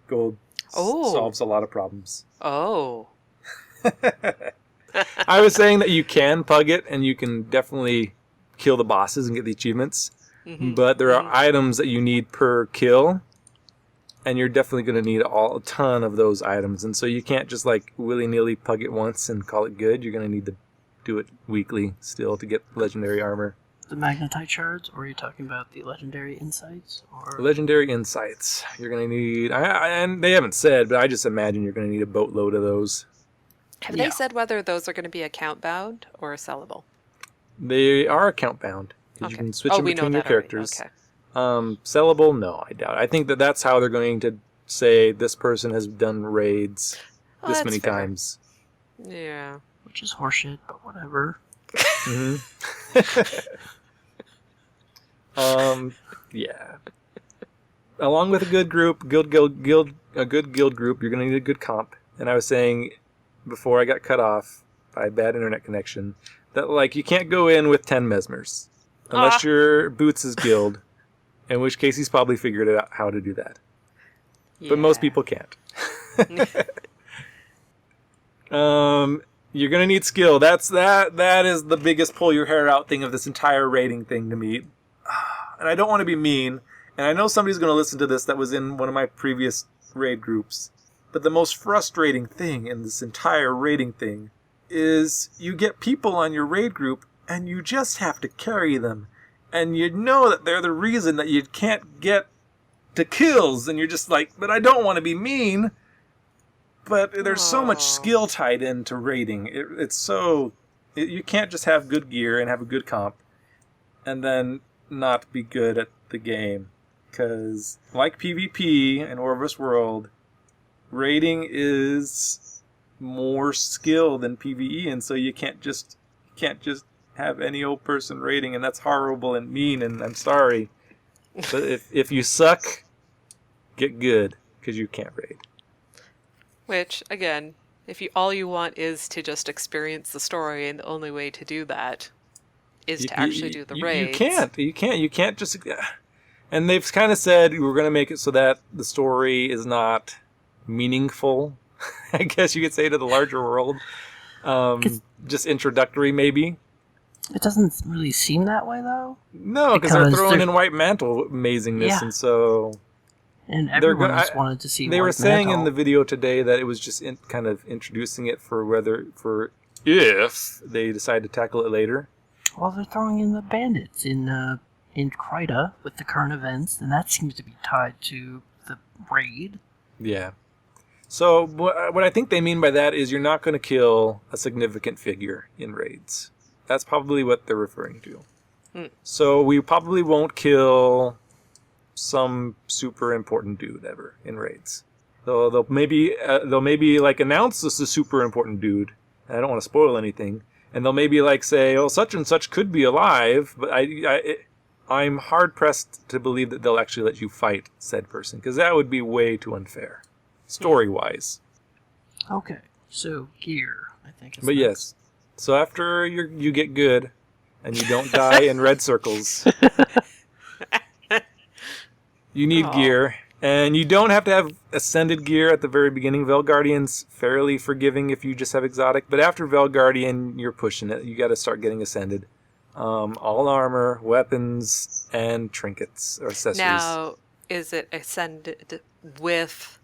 gold solves a lot of problems. Oh. I was saying that you can pug it, and you can definitely kill the bosses and get the achievements, but there are items that you need per kill, and you're definitely going to need a ton of those items, and so you can't just like willy-nilly pug it once and call it good. You're going to need to do it weekly still to get legendary armor. The magnetite shards, or are you talking about the legendary insights? Or Legendary insights. You're going to need, and they haven't said, but I just imagine you're going to need a boatload of those. Have they said whether those are going to be account bound or sellable? They are account bound. You can switch them between your characters. Okay. Sellable? No, I doubt. I think that's how they're going to say this person has done raids this many times. Yeah. Which is horseshit, but whatever. Yeah. Along with a good group, a good guild group, you're going to need a good comp. And I was saying before I got cut off by a bad internet connection that like you can't go in with 10 mesmers unless you're Boots' guild. In which case, he's probably figured out how to do that. Yeah. But most people can't. You're going to need skill. That is the biggest pull your hair out thing of this entire raiding thing to me. And I don't want to be mean. And I know somebody's going to listen to this that was in one of my previous raid groups. But the most frustrating thing in this entire raiding thing is you get people on your raid group and you just have to carry them. And you know that they're the reason that you can't get to kills. And you're just like, but I don't want to be mean. But there's so much skill tied into raiding. You can't just have good gear and have a good comp and then not be good at the game. Because like PvP and Orvis World, raiding is more skill than PvE. And so you can't just have any old person raiding, and that's horrible and mean, and I'm sorry. But if you suck, get good, because you can't raid. Which, again, all you want is to just experience the story, and the only way to do that is to actually do the raids. You can't just... And they've kind of said we're going to make it so that the story is not meaningful, I guess you could say, to the larger world. Just introductory, maybe. It doesn't really seem that way, though. No, because they're throwing in White Mantle amazingness, and so... And everyone just wanted to see They were saying in the video today that it was just kind of introducing it for if they decide to tackle it later. Well, they're throwing in the bandits in Krita with the current events, and that seems to be tied to the raid. Yeah. So what I think they mean by that is you're not going to kill a significant figure in raids. That's probably what they're referring to. So we probably won't kill some super important dude ever in raids. So they'll maybe like announce this is a super important dude. And I don't want to spoil anything. And they'll maybe like say, oh, such and such could be alive, but I'm hard pressed to believe that they'll actually let you fight said person, because that would be way too unfair, story wise. Okay, so gear, I think. But next. Yes. So after you get good, and you don't die in red circles, you need gear, and you don't have to have ascended gear at the very beginning. Velguardian's fairly forgiving if you just have exotic, but after Velguardian, you're pushing it. You got to start getting ascended. All armor, weapons, and trinkets or accessories. Now, is it ascended with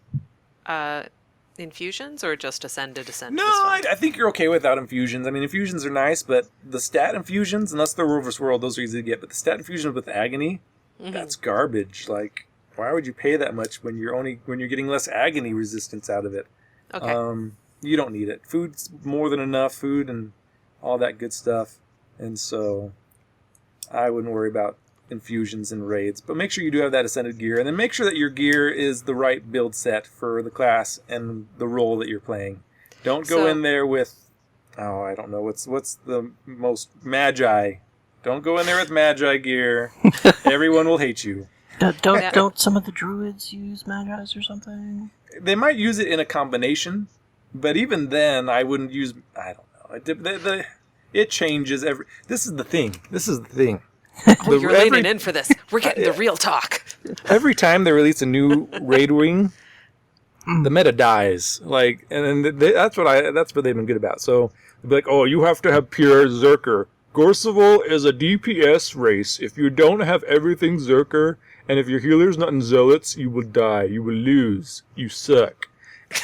infusions or just ascended? No, I think you're okay without infusions. I mean, infusions are nice, but the stat infusions, unless they're Rovers World, those are easy to get. But the stat infusions with agony, that's garbage. Like, why would you pay that much when you're getting less agony resistance out of it? Okay. You don't need it. Food's more than enough. Food and all that good stuff. And so I wouldn't worry about infusions and raids, but make sure you do have that ascended gear, and then make sure that your gear is the right build set for the class and the role that you're playing. Don't go in there with Oh, I don't know. What's the most magi? Don't go in there with magi gear. Everyone will hate you. Don't some of the druids use magis or something? They might use it in a combination, but even then, I wouldn't use. I don't know. It changes every. This is the thing. Oh, you're leaning in for this. We're getting the real talk. Every time they release a new raid wing, the meta dies. Like, and that's what they've been good about. So they'll be like, oh, you have to have pure Zerker. Gorseval is a DPS race. If you don't have everything Zerker, and if your healer's not in Zealots, you will die. You will lose. You suck.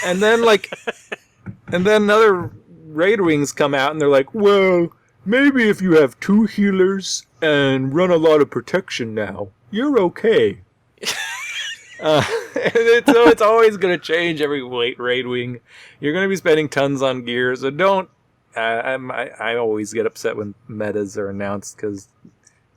And then other raid wings come out, and they're like, well, maybe if you have 2 healers and run a lot of protection now, you're okay. So it's always going to change every raid wing. You're going to be spending tons on gear, so don't. I always get upset when metas are announced because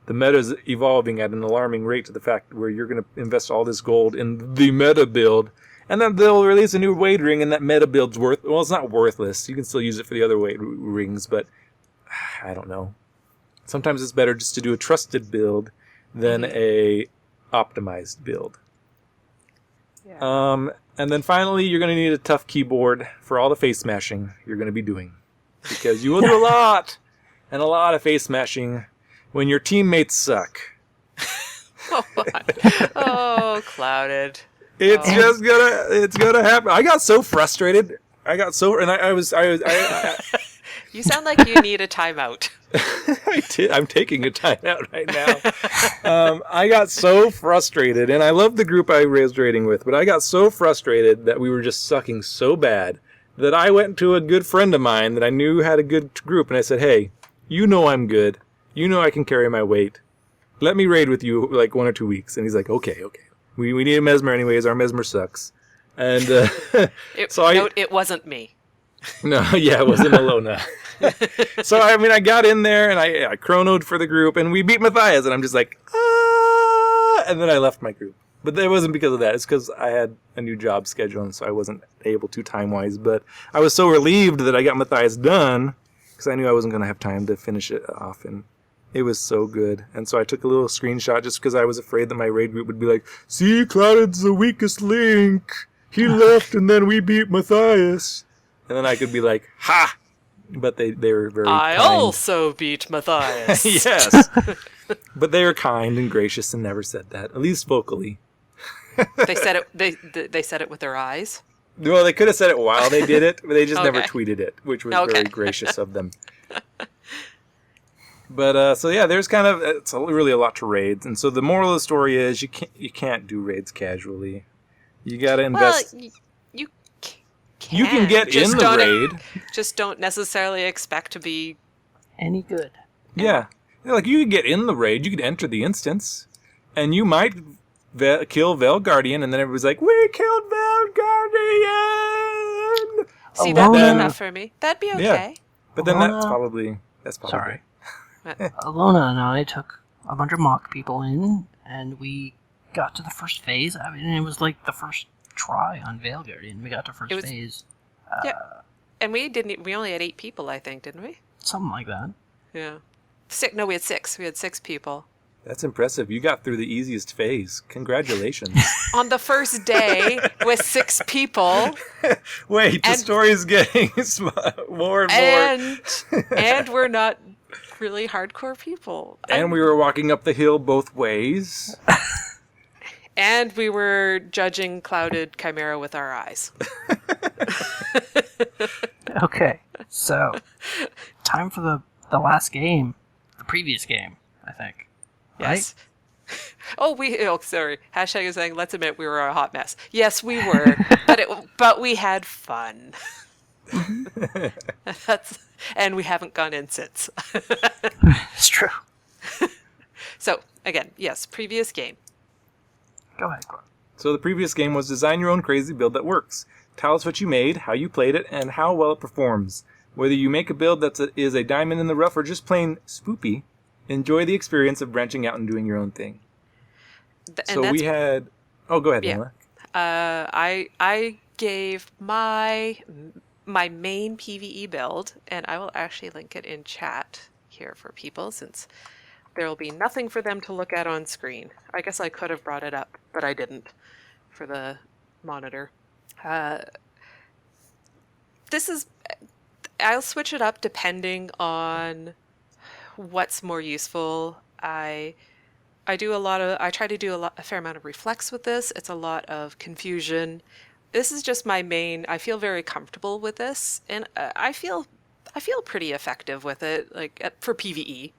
the meta's evolving at an alarming rate to the fact where you're going to invest all this gold in the meta build, and then they'll release a new raid ring, and that meta build's it's not worthless. You can still use it for the other raid rings, but I don't know. Sometimes it's better just to do a trusted build than a optimized build. Yeah. And then finally, you're going to need a tough keyboard for all the face smashing you're going to be doing. Because you will do a lot of face smashing when your teammates suck. Oh, Clouded. It's gonna happen. I got so frustrated. You sound like you need a timeout. I'm taking a timeout right now. I got so frustrated, and I love the group I was raiding with, but I got so frustrated that we were just sucking so bad that I went to a good friend of mine that I knew had a good group, and I said, hey, you know I'm good. You know I can carry my weight. Let me raid with you like 1 or 2 weeks. And he's like, okay. We need a Mesmer anyways. Our Mesmer sucks. And it wasn't me. No, yeah, it wasn't Allona. So, I got in there, and I chronoed for the group, and we beat Matthias, and I'm just like, and then I left my group. But it wasn't because of that. It's because I had a new job schedule, and so I wasn't able to time-wise. But I was so relieved that I got Matthias done, because I knew I wasn't going to have time to finish it off, and it was so good. And so I took a little screenshot just because I was afraid that my raid group would be like, see, Clouded's the weakest link. He left, and then we beat Matthias. And then I could be like, ha! But they were very kind. Also beat Matthias. Yes. But they were kind and gracious and never said that, at least vocally. They said it. They said it with their eyes. Well, they could have said it while they did it, but they just never tweeted it, which was very gracious of them. But so yeah, there's it's really a lot to raids, and so the moral of the story is you can't do raids casually. You got to invest. Well, you can get in the raid. Just don't necessarily expect to be any good. Yeah, like you could get in the raid. You could enter the instance, and you might kill Veil Guardian, and then everybody's like, "We killed Veil Guardian." See, that'd be enough for me. That'd be okay. Yeah. But then that's probably. Sorry. Allona and I took a bunch of mock people in, and we got to the first phase. It was like the first try on Veil Guardian. We got to first phase. Yeah. And we only had 8 people, I think, didn't we? Something like that. Yeah. No, we had 6. We had 6 people. That's impressive. You got through the easiest phase. Congratulations. On the first day with 6 people. Wait, the story's getting more and more. And we're not really hardcore people. And we were walking up the hill both ways. And we were judging Clouded Chimera with our eyes. Okay, so time for the last game. The previous game, I think. Yes. Right? Sorry. Hashtag is saying, let's admit we were a hot mess. Yes, we were, but we had fun. And we haven't gone in since. It's true. So, again, yes, previous game. Go ahead. So the previous game was design your own crazy build that works. Tell us what you made, how you played it, and how well it performs. Whether you make a build that is a diamond in the rough or just plain spoopy, enjoy the experience of branching out and doing your own thing. We had... Oh, go ahead, Mila. I gave my my main PvE build, and I will actually link it in chat here for people since there will be nothing for them to look at on screen. I guess I could have brought it up, but I didn't for the monitor. I'll switch it up depending on what's more useful. I try to do a fair amount of reflex with this. It's a lot of confusion. This is just my main. I feel very comfortable with this, and I feel pretty effective with it. Like for PvE,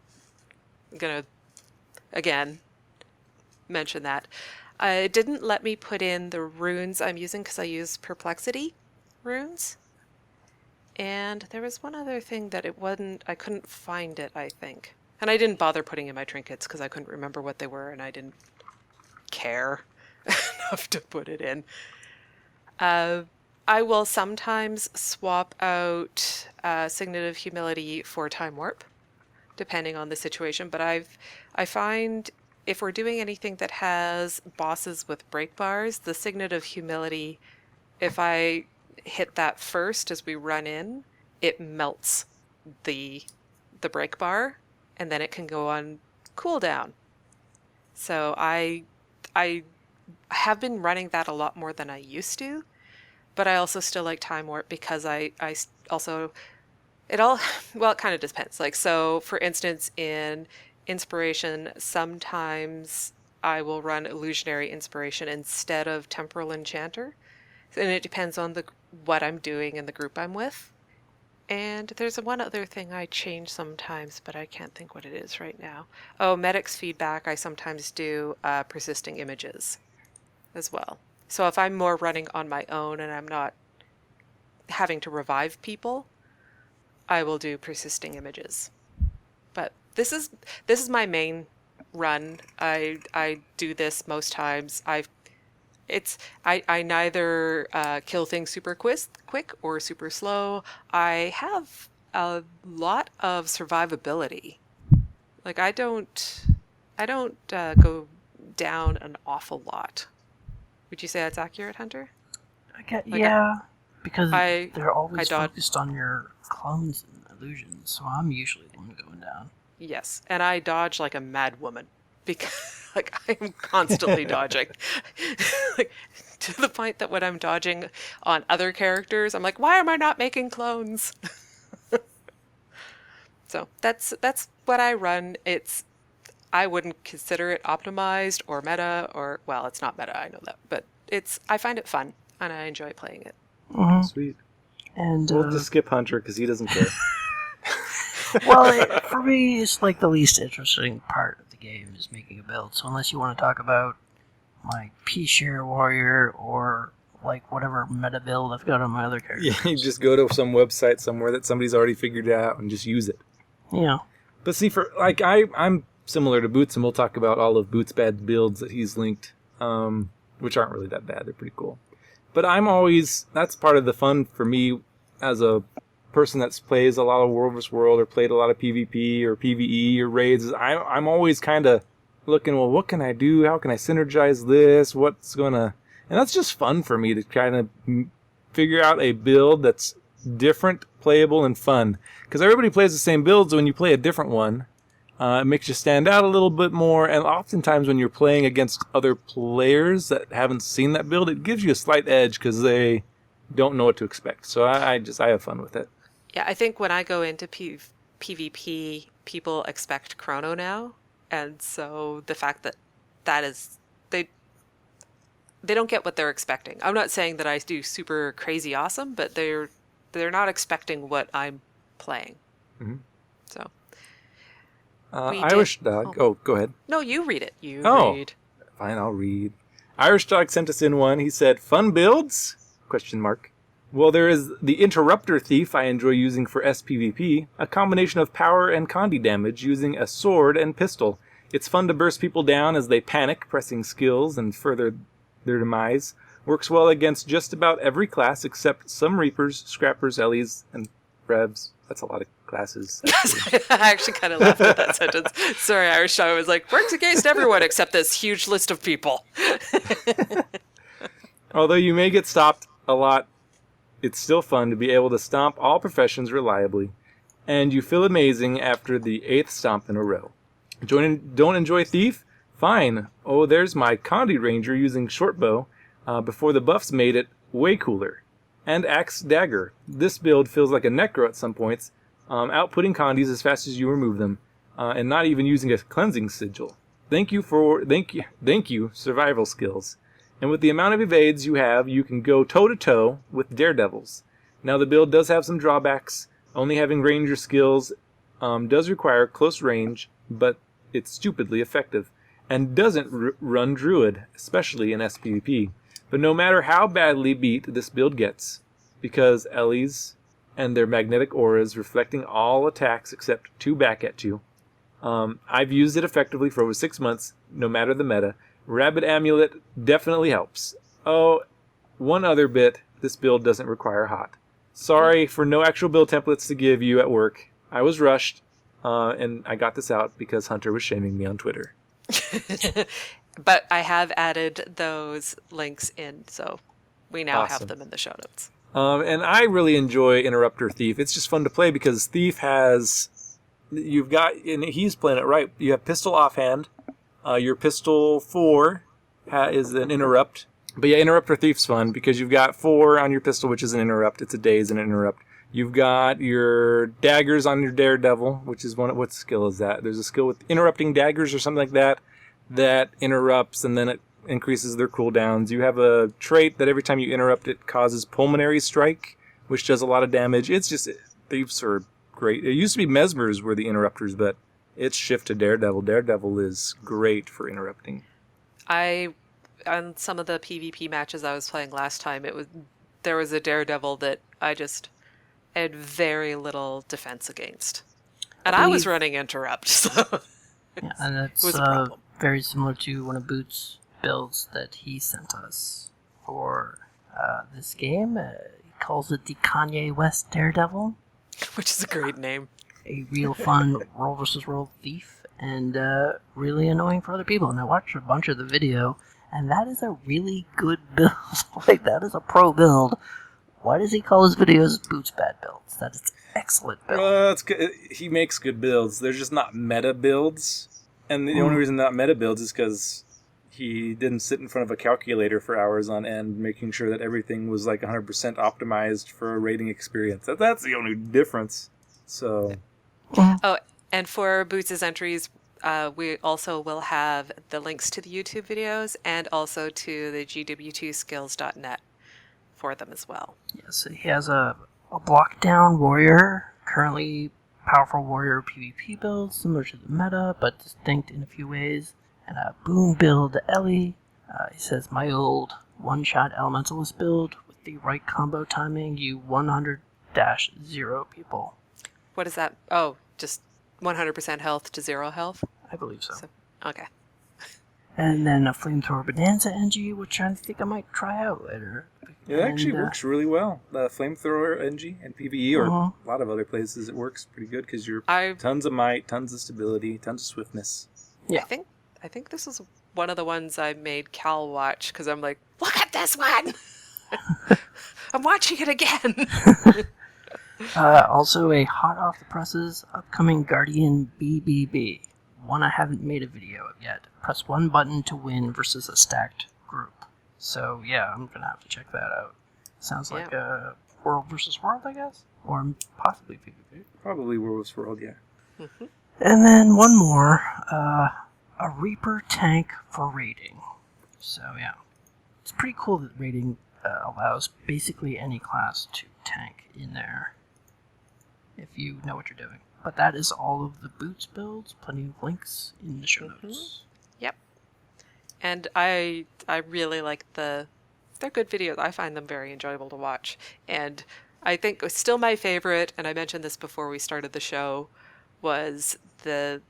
I'm gonna again mention that. It didn't let me put in the runes I'm using because I use perplexity runes. And there was one other thing that I couldn't find it, I think. And I didn't bother putting in my trinkets because I couldn't remember what they were and I didn't care enough to put it in. I will sometimes swap out Signet of Humility for Time Warp, depending on the situation. But I find if we're doing anything that has bosses with break bars, the Signet of Humility, if I hit that first as we run in, it melts the break bar, and then it can go on cooldown. So I have been running that a lot more than I used to, but I also still like Time Warp because it kind of depends. Like, so for instance, in Inspiration, sometimes I will run Illusionary Inspiration instead of Temporal Enchanter, and it depends on what I'm doing and the group I'm with. And there's one other thing I change sometimes, but I can't think what it is right now. Oh, Medic's Feedback, I sometimes do Persisting Images as well. So if I'm more running on my own and I'm not having to revive people, I will do Persisting Images. But this is my main run. I do this most times. I neither kill things super quick or super slow. I have a lot of survivability. Like I don't go down an awful lot. Would you say that's accurate, Hunter? Because they're always focused on your clones and illusions, so I'm usually the one going down. Yes, and I dodge like a mad woman because I am constantly dodging. To the point that when I'm dodging on other characters, I'm like, why am I not making clones? So that's what I run. I wouldn't consider it optimized or meta or, well, it's not meta, I know that, but I find it fun and I enjoy playing it. Mm-hmm. Sweet. And we'll just skip Hunter because he doesn't care. Well, for me, it's like the least interesting part of the game is making a build. So unless you want to talk about my P-Share Warrior or like whatever meta build I've got on my other characters. Yeah, you just go to some website somewhere that somebody's already figured out and just use it. Yeah. But see, for like I'm similar to Boots, and we'll talk about all of Boots' bad builds that he's linked, which aren't really that bad. They're pretty cool. But that's part of the fun for me as a person that plays a lot of World vs. World or played a lot of PvP or PvE or raids. I'm always kind of looking, well, what can I do? How can I synergize this? And that's just fun for me to kind of figure out a build that's different, playable, and fun. Because everybody plays the same builds, so when you play a different one, it makes you stand out a little bit more, and oftentimes when you're playing against other players that haven't seen that build, it gives you a slight edge because they don't know what to expect. So I have fun with it. Yeah, I think when I go into PvP, people expect Chrono now, and so the fact that is they don't get what they're expecting. I'm not saying that I do super crazy awesome, but they're not expecting what I'm playing. Mm-hmm. So. Irish Dog. Oh, go ahead. No, you read it. Read. Fine, I'll read. Irish Dog sent us in one. He said, "Fun builds?" ? Well, there is the Interrupter Thief I enjoy using for SPVP, a combination of power and condi damage using a sword and pistol. It's fun to burst people down as they panic, pressing skills and further their demise. Works well against just about every class except some Reapers, Scrappers, Ellies, and Revs. That's a lot of classes. I actually kind of laughed at that sentence. Sorry, Irish Dog was like, works against everyone except this huge list of people. Although you may get stopped a lot it's still fun to be able to stomp all professions reliably, and you feel amazing after the 8th stomp in a row. Don't enjoy Thief? Fine. Oh, there's my Condi Ranger using shortbow before the buffs made it way cooler. And Axe Dagger. This build feels like a Necro at some points, outputting Condis as fast as you remove them, and not even using a cleansing sigil. Thank you, survival skills. And with the amount of evades you have, you can go toe-to-toe with Daredevils. Now the build does have some drawbacks. Only having Ranger skills does require close range, but it's stupidly effective. And doesn't run Druid, especially in SPVP. But no matter how badly beat this build gets, because Ellie's and their magnetic auras reflecting all attacks except 2 back at you, I've used it effectively for over 6 months, no matter the meta. Rabbit Amulet definitely helps. Oh, one other bit, this build doesn't require hot. Sorry for no actual build templates to give you at work. I was rushed, and I got this out because Hunter was shaming me on Twitter. But I have added those links in, so we now Awesome. have them in the show notes. And I really enjoy Interrupter Thief. It's just fun to play because Thief has... You've got... And he's playing it right. You have Pistol Offhand. Your Pistol 4 is an Interrupt. But yeah, Interrupter Thief's fun because you've got 4 on your pistol, which is an Interrupt. It's a daze and an Interrupt. You've got your daggers on your Daredevil, which is one... What skill is that? There's a skill with interrupting daggers or something like that. That interrupts and then it increases their cooldowns. You have a trait that every time you interrupt it causes Pulmonary Strike, which does a lot of damage. It's just, Thieves are great. It used to be Mesmers were the interrupters, but it's shift to Daredevil. Daredevil is great for interrupting. On some of the PvP matches I was playing last time, there was a Daredevil that I had very little defense against. And I was running Interrupt, so yeah, and it was a problem. Very similar to one of Boots' builds that he sent us for this game. He calls it the Kanye West Daredevil. Which is a great name. A real fun roll versus roll thief, and really annoying for other people. And I watched a bunch of the video, and that is a really good build. Like, that is a pro build. Why does he call his videos Boots Bad Builds? That is an excellent build. It's good. He makes good builds. They're just not meta builds. And the only reason not meta builds is because he didn't sit in front of a calculator for hours on end making sure that everything was like 100% optimized for a rating experience. That's the only difference. So. Oh, and for Boots' entries, we also will have the links to the YouTube videos and also to the GW2skills.net for them as well. Yes, he has a block-down warrior, currently powerful warrior PvP build, similar to the meta, but distinct in a few ways. And a boon build Ellie. He says, my old one-shot elementalist build with the right combo timing, you 100-0 people. What is that? Oh, just 100% health to 0 health? I believe so. Okay. And then a Flamethrower Bonanza NG, which I think I might try out later. It actually works really well. The Flamethrower NG and PvE, or a lot of other places, it works pretty good because you're tons of might, tons of stability, tons of swiftness. Yeah. I think this is one of the ones I made Cal watch because I'm like, look at this one! I'm watching it again! Also a hot off the presses upcoming Guardian BBB. One I haven't made a video of yet. Press one button to win versus a stacked group. So yeah, I'm gonna have to check that out. Sounds like a world versus world, I guess? Or possibly PvP. Probably world versus world, yeah. Mm-hmm. And then one more, a Reaper tank for raiding. So yeah, it's pretty cool that raiding allows basically any class to tank in there, if you know what you're doing. But that is all of the Boots builds. Plenty of links in the show notes. Yep. And I really like they're good videos. I find them very enjoyable to watch. And I think still my favorite, and I mentioned this before we started the show, was the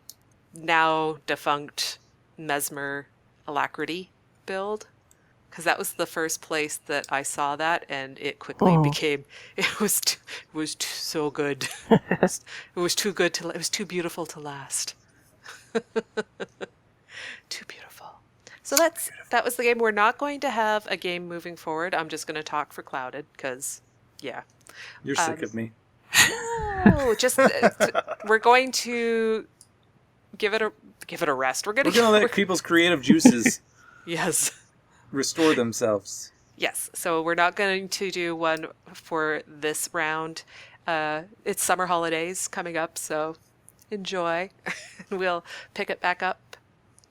now defunct Mesmer Alacrity build. Because that was the first place that I saw that, and it quickly became, it was so good. It was too good to, it was too beautiful to last. Too beautiful. So that was the game. We're not going to have a game moving forward. I'm just going to talk for Clouded, because Yeah. You're sick of me. No, just we're going to give it a rest. We're going to let people's creative juices yes, restore themselves. Yes. So we're not going to do one for this round. It's summer holidays coming up, so enjoy. We'll pick it back up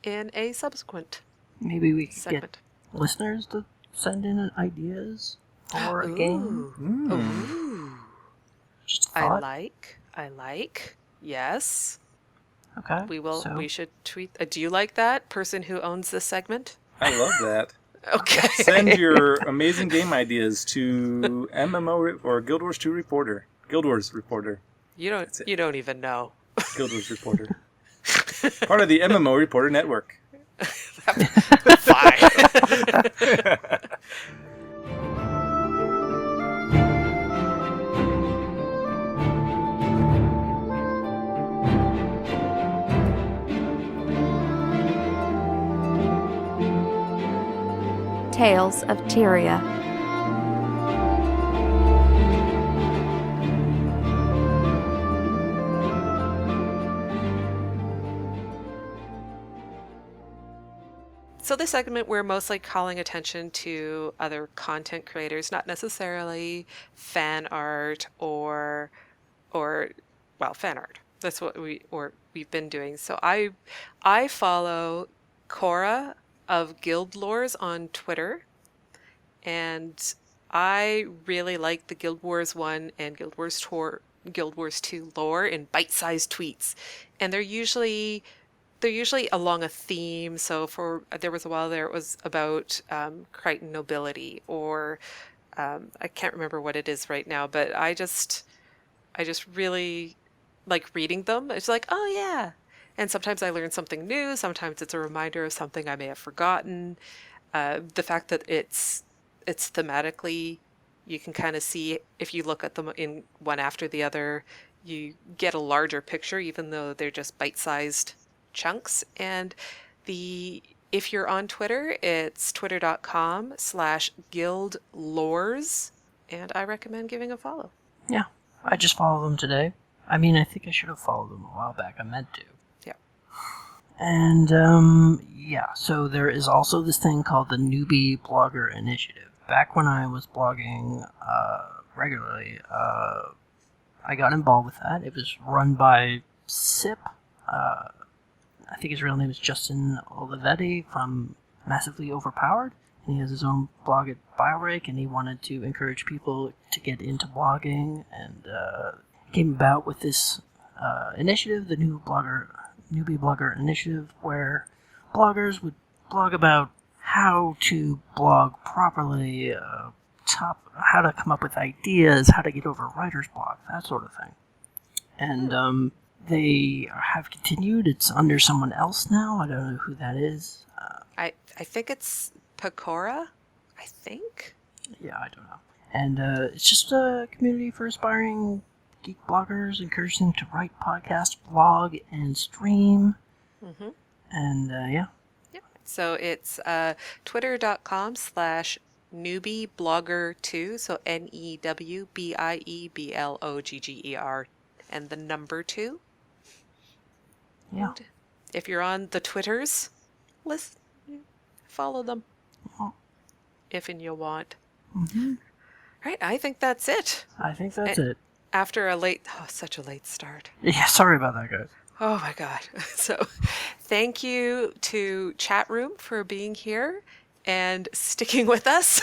in a subsequent Maybe we could segment. Get listeners to send in ideas for a game. Ooh. Just a thought. I like. Yes. Okay. We should tweet. Do you like that, person who owns this segment? I love that. Okay. Send your amazing game ideas to MMO or Guild Wars 2 Reporter. Guild Wars Reporter. You don't even know. Guild Wars Reporter. Part of the MMO Reporter Network. Fine. Tales of Tyria. So this segment, we're mostly calling attention to other content creators, not necessarily fan art or fan art. That's what we've been doing. So I follow Cora of Guild Lores on Twitter, and I really like the Guild Wars 1 and Guild Wars 2 lore in bite-sized tweets, and they're usually along a theme. So there was a while there it was about Crichton nobility, or I can't remember what it is right now, but I just really like reading them. It's like, oh yeah. And sometimes I learn something new. Sometimes it's a reminder of something I may have forgotten. The fact that it's thematically, you can kind of see, if you look at them in one after the other, you get a larger picture, even though they're just bite-sized chunks. And if you're on Twitter, it's twitter.com/guildlores, and I recommend giving a follow. Yeah, I just followed them today. I mean, I think I should have followed them a while back. I meant to. Yeah. And, so there is also this thing called the Newbie Blogger Initiative. Back when I was blogging regularly, I got involved with that. It was run by Sip. I think his real name is Justin Olivetti from Massively Overpowered, and he has his own blog at BioBreak, and he wanted to encourage people to get into blogging, and came about with this initiative, the Newbie Blogger Initiative, where bloggers would blog about how to blog properly, how to come up with ideas, how to get over writer's block, that sort of thing. And they have continued. It's under someone else now. I don't know who that is. I think it's Pecora, I think. Yeah, I don't know. And it's just a community for aspiring geek bloggers, encouraging them to write, podcast, blog, and stream. Mm-hmm. And yeah. Yep. So it's twitter.com/newbieblogger2, so NEWBIEBLOGGER, and the number 2. Yeah. And if you're on the Twitters, follow them. Yeah. If and you want. Mm-hmm. Right, I think that's it. I think that's it. After such a late start. Yeah, sorry about that, guys. Oh my God. So thank you to Chat Room for being here and sticking with us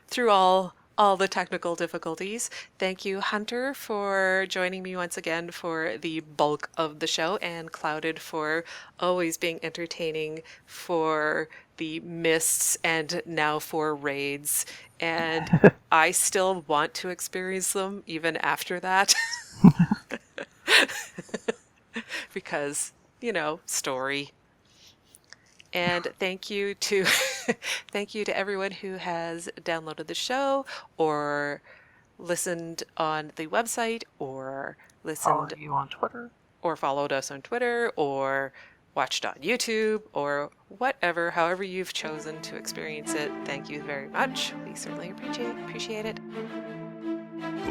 through all the technical difficulties. Thank you, Hunter, for joining me once again for the bulk of the show, and Clouded for always being entertaining for the mists and now for raids. And I still want to experience them even after that. Because, story. And thank you to everyone who has downloaded the show or listened on the website or listened Followed you on Twitter. Or followed us on Twitter or watched on YouTube, or whatever, however you've chosen to experience it. Thank you very much. We certainly appreciate it.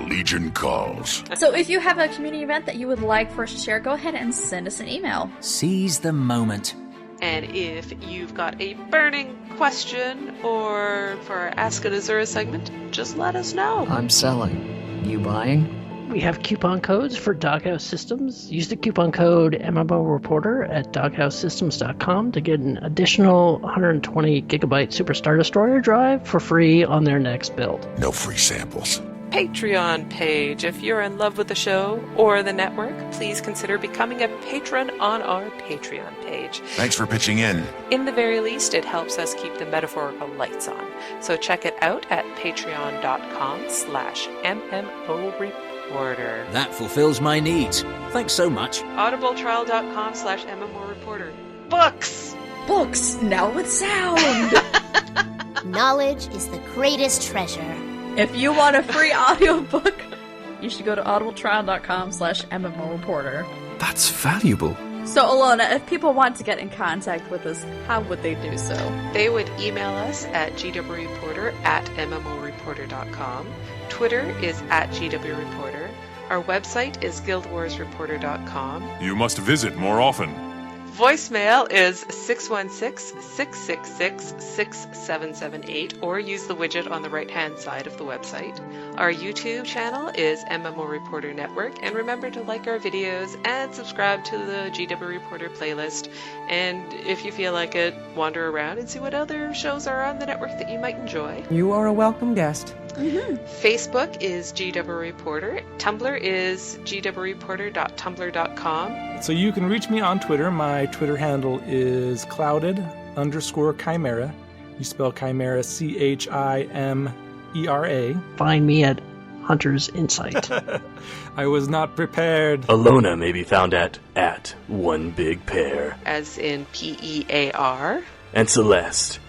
Legion calls. So if you have a community event that you would like for us to share, go ahead and send us an email. Seize the moment. And if you've got a burning question or for our Ask an Azura segment, just let us know. I'm selling. You buying? We have coupon codes for Doghouse Systems. Use the coupon code MMO Reporter at doghousesystems.com to get an additional 120 gigabyte Super Star Destroyer drive for free on their next build. No free samples. Patreon page. If you're in love with the show or the network, please consider becoming a patron on our Patreon page. Thanks for pitching in. In the very least, it helps us keep the metaphorical lights on. So check it out at patreon.com/MMO Reporter. That fulfills my needs. Thanks so much. audibletrial.com/MMO Reporter. Books! Books, now with sound! Knowledge is the greatest treasure. If you want a free audiobook, you should go to audibletrial.com/MMO Reporter. That's valuable. So, Allona, if people want to get in contact with us, how would they do so? They would email us at gwreporter@mmoreporter.com. Twitter is @gwreporter. Our website is guildwarsreporter.com. You must visit more often. Voicemail is 616-666-6778, or use the widget on the right-hand side of the website. Our YouTube channel is MMO Reporter Network, and remember to like our videos and subscribe to the GW Reporter playlist. And if you feel like it, wander around and see what other shows are on the network that you might enjoy. You are a welcome guest. Facebook is GW Reporter. Tumblr is gwreporter.tumblr.com. So you can reach me on Twitter. My Twitter handle is clouded_chimera. You spell chimera CHIMERA. Find me at Hunter's Insight. I was not prepared. Allona may be found at One Big Pear. As in PEAR. And Celeste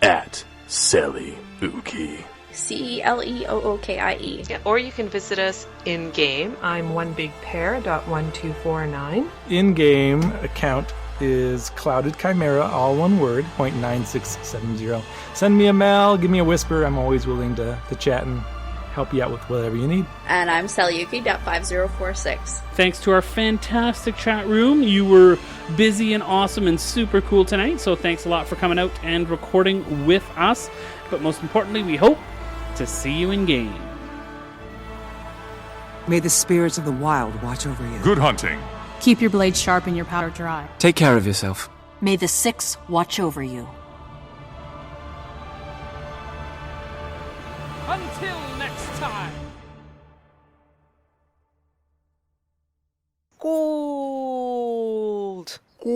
at Selly Ookie. CELEOOKIE. Yeah, or you can visit us in-game. I'm onebigpear.1249. In-game account is Clouded Chimera, all one word, 0.9670. Send me a mail, give me a whisper. I'm always willing to chat and help you out with whatever you need. And I'm Sellyuki.5046. Thanks to our fantastic chat room. You were busy and awesome and super cool tonight, so thanks a lot for coming out and recording with us. But most importantly, we hope to see you in game. May the spirits of the wild watch over you. Good hunting. Keep your blade sharp and your powder dry. Take care of yourself. May the Six watch over you. Until next time. Gold. Gold.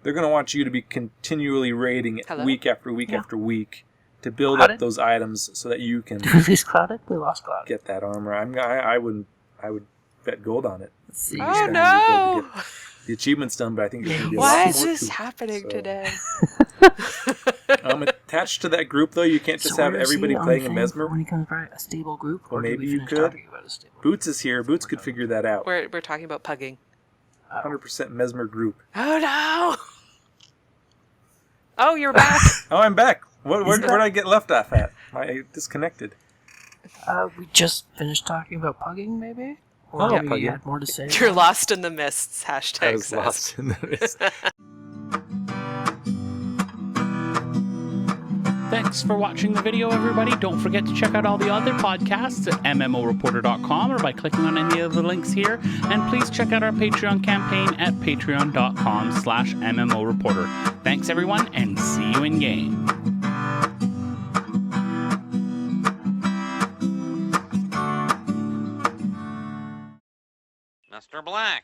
They're going to want you to be continually raiding it week after week after week to build Clouded? up those items so that you can Did we lose Clouded? We lost Clouded. get that armor. I would bet gold on it. Let's see. Oh no! The achievement's done, but I think it's going to be a Why lot is more this to it, happening so. today? Attached to that group, though, you can't just have everybody playing a Mesmer. When he comes by a stable group, Well, or do maybe we you finish could. talking about a stable group? Boots is here. Boots could figure that out. We're talking about pugging. 100% Mesmer group. Oh no! Oh, you're back. Oh, I'm back. Where did I get left off at? I disconnected. We just finished talking about pugging, maybe? Or Oh, maybe pugging. you had more to say? You're lost in the mists. Hashtag I was says. lost in the mist. Thanks for watching the video, everybody. Don't forget to check out all the other podcasts at MMOReporter.com or by clicking on any of the links here. And please check out our Patreon campaign at patreon.com/MMOReporter. Thanks, everyone, and see you in game. Mr. Black.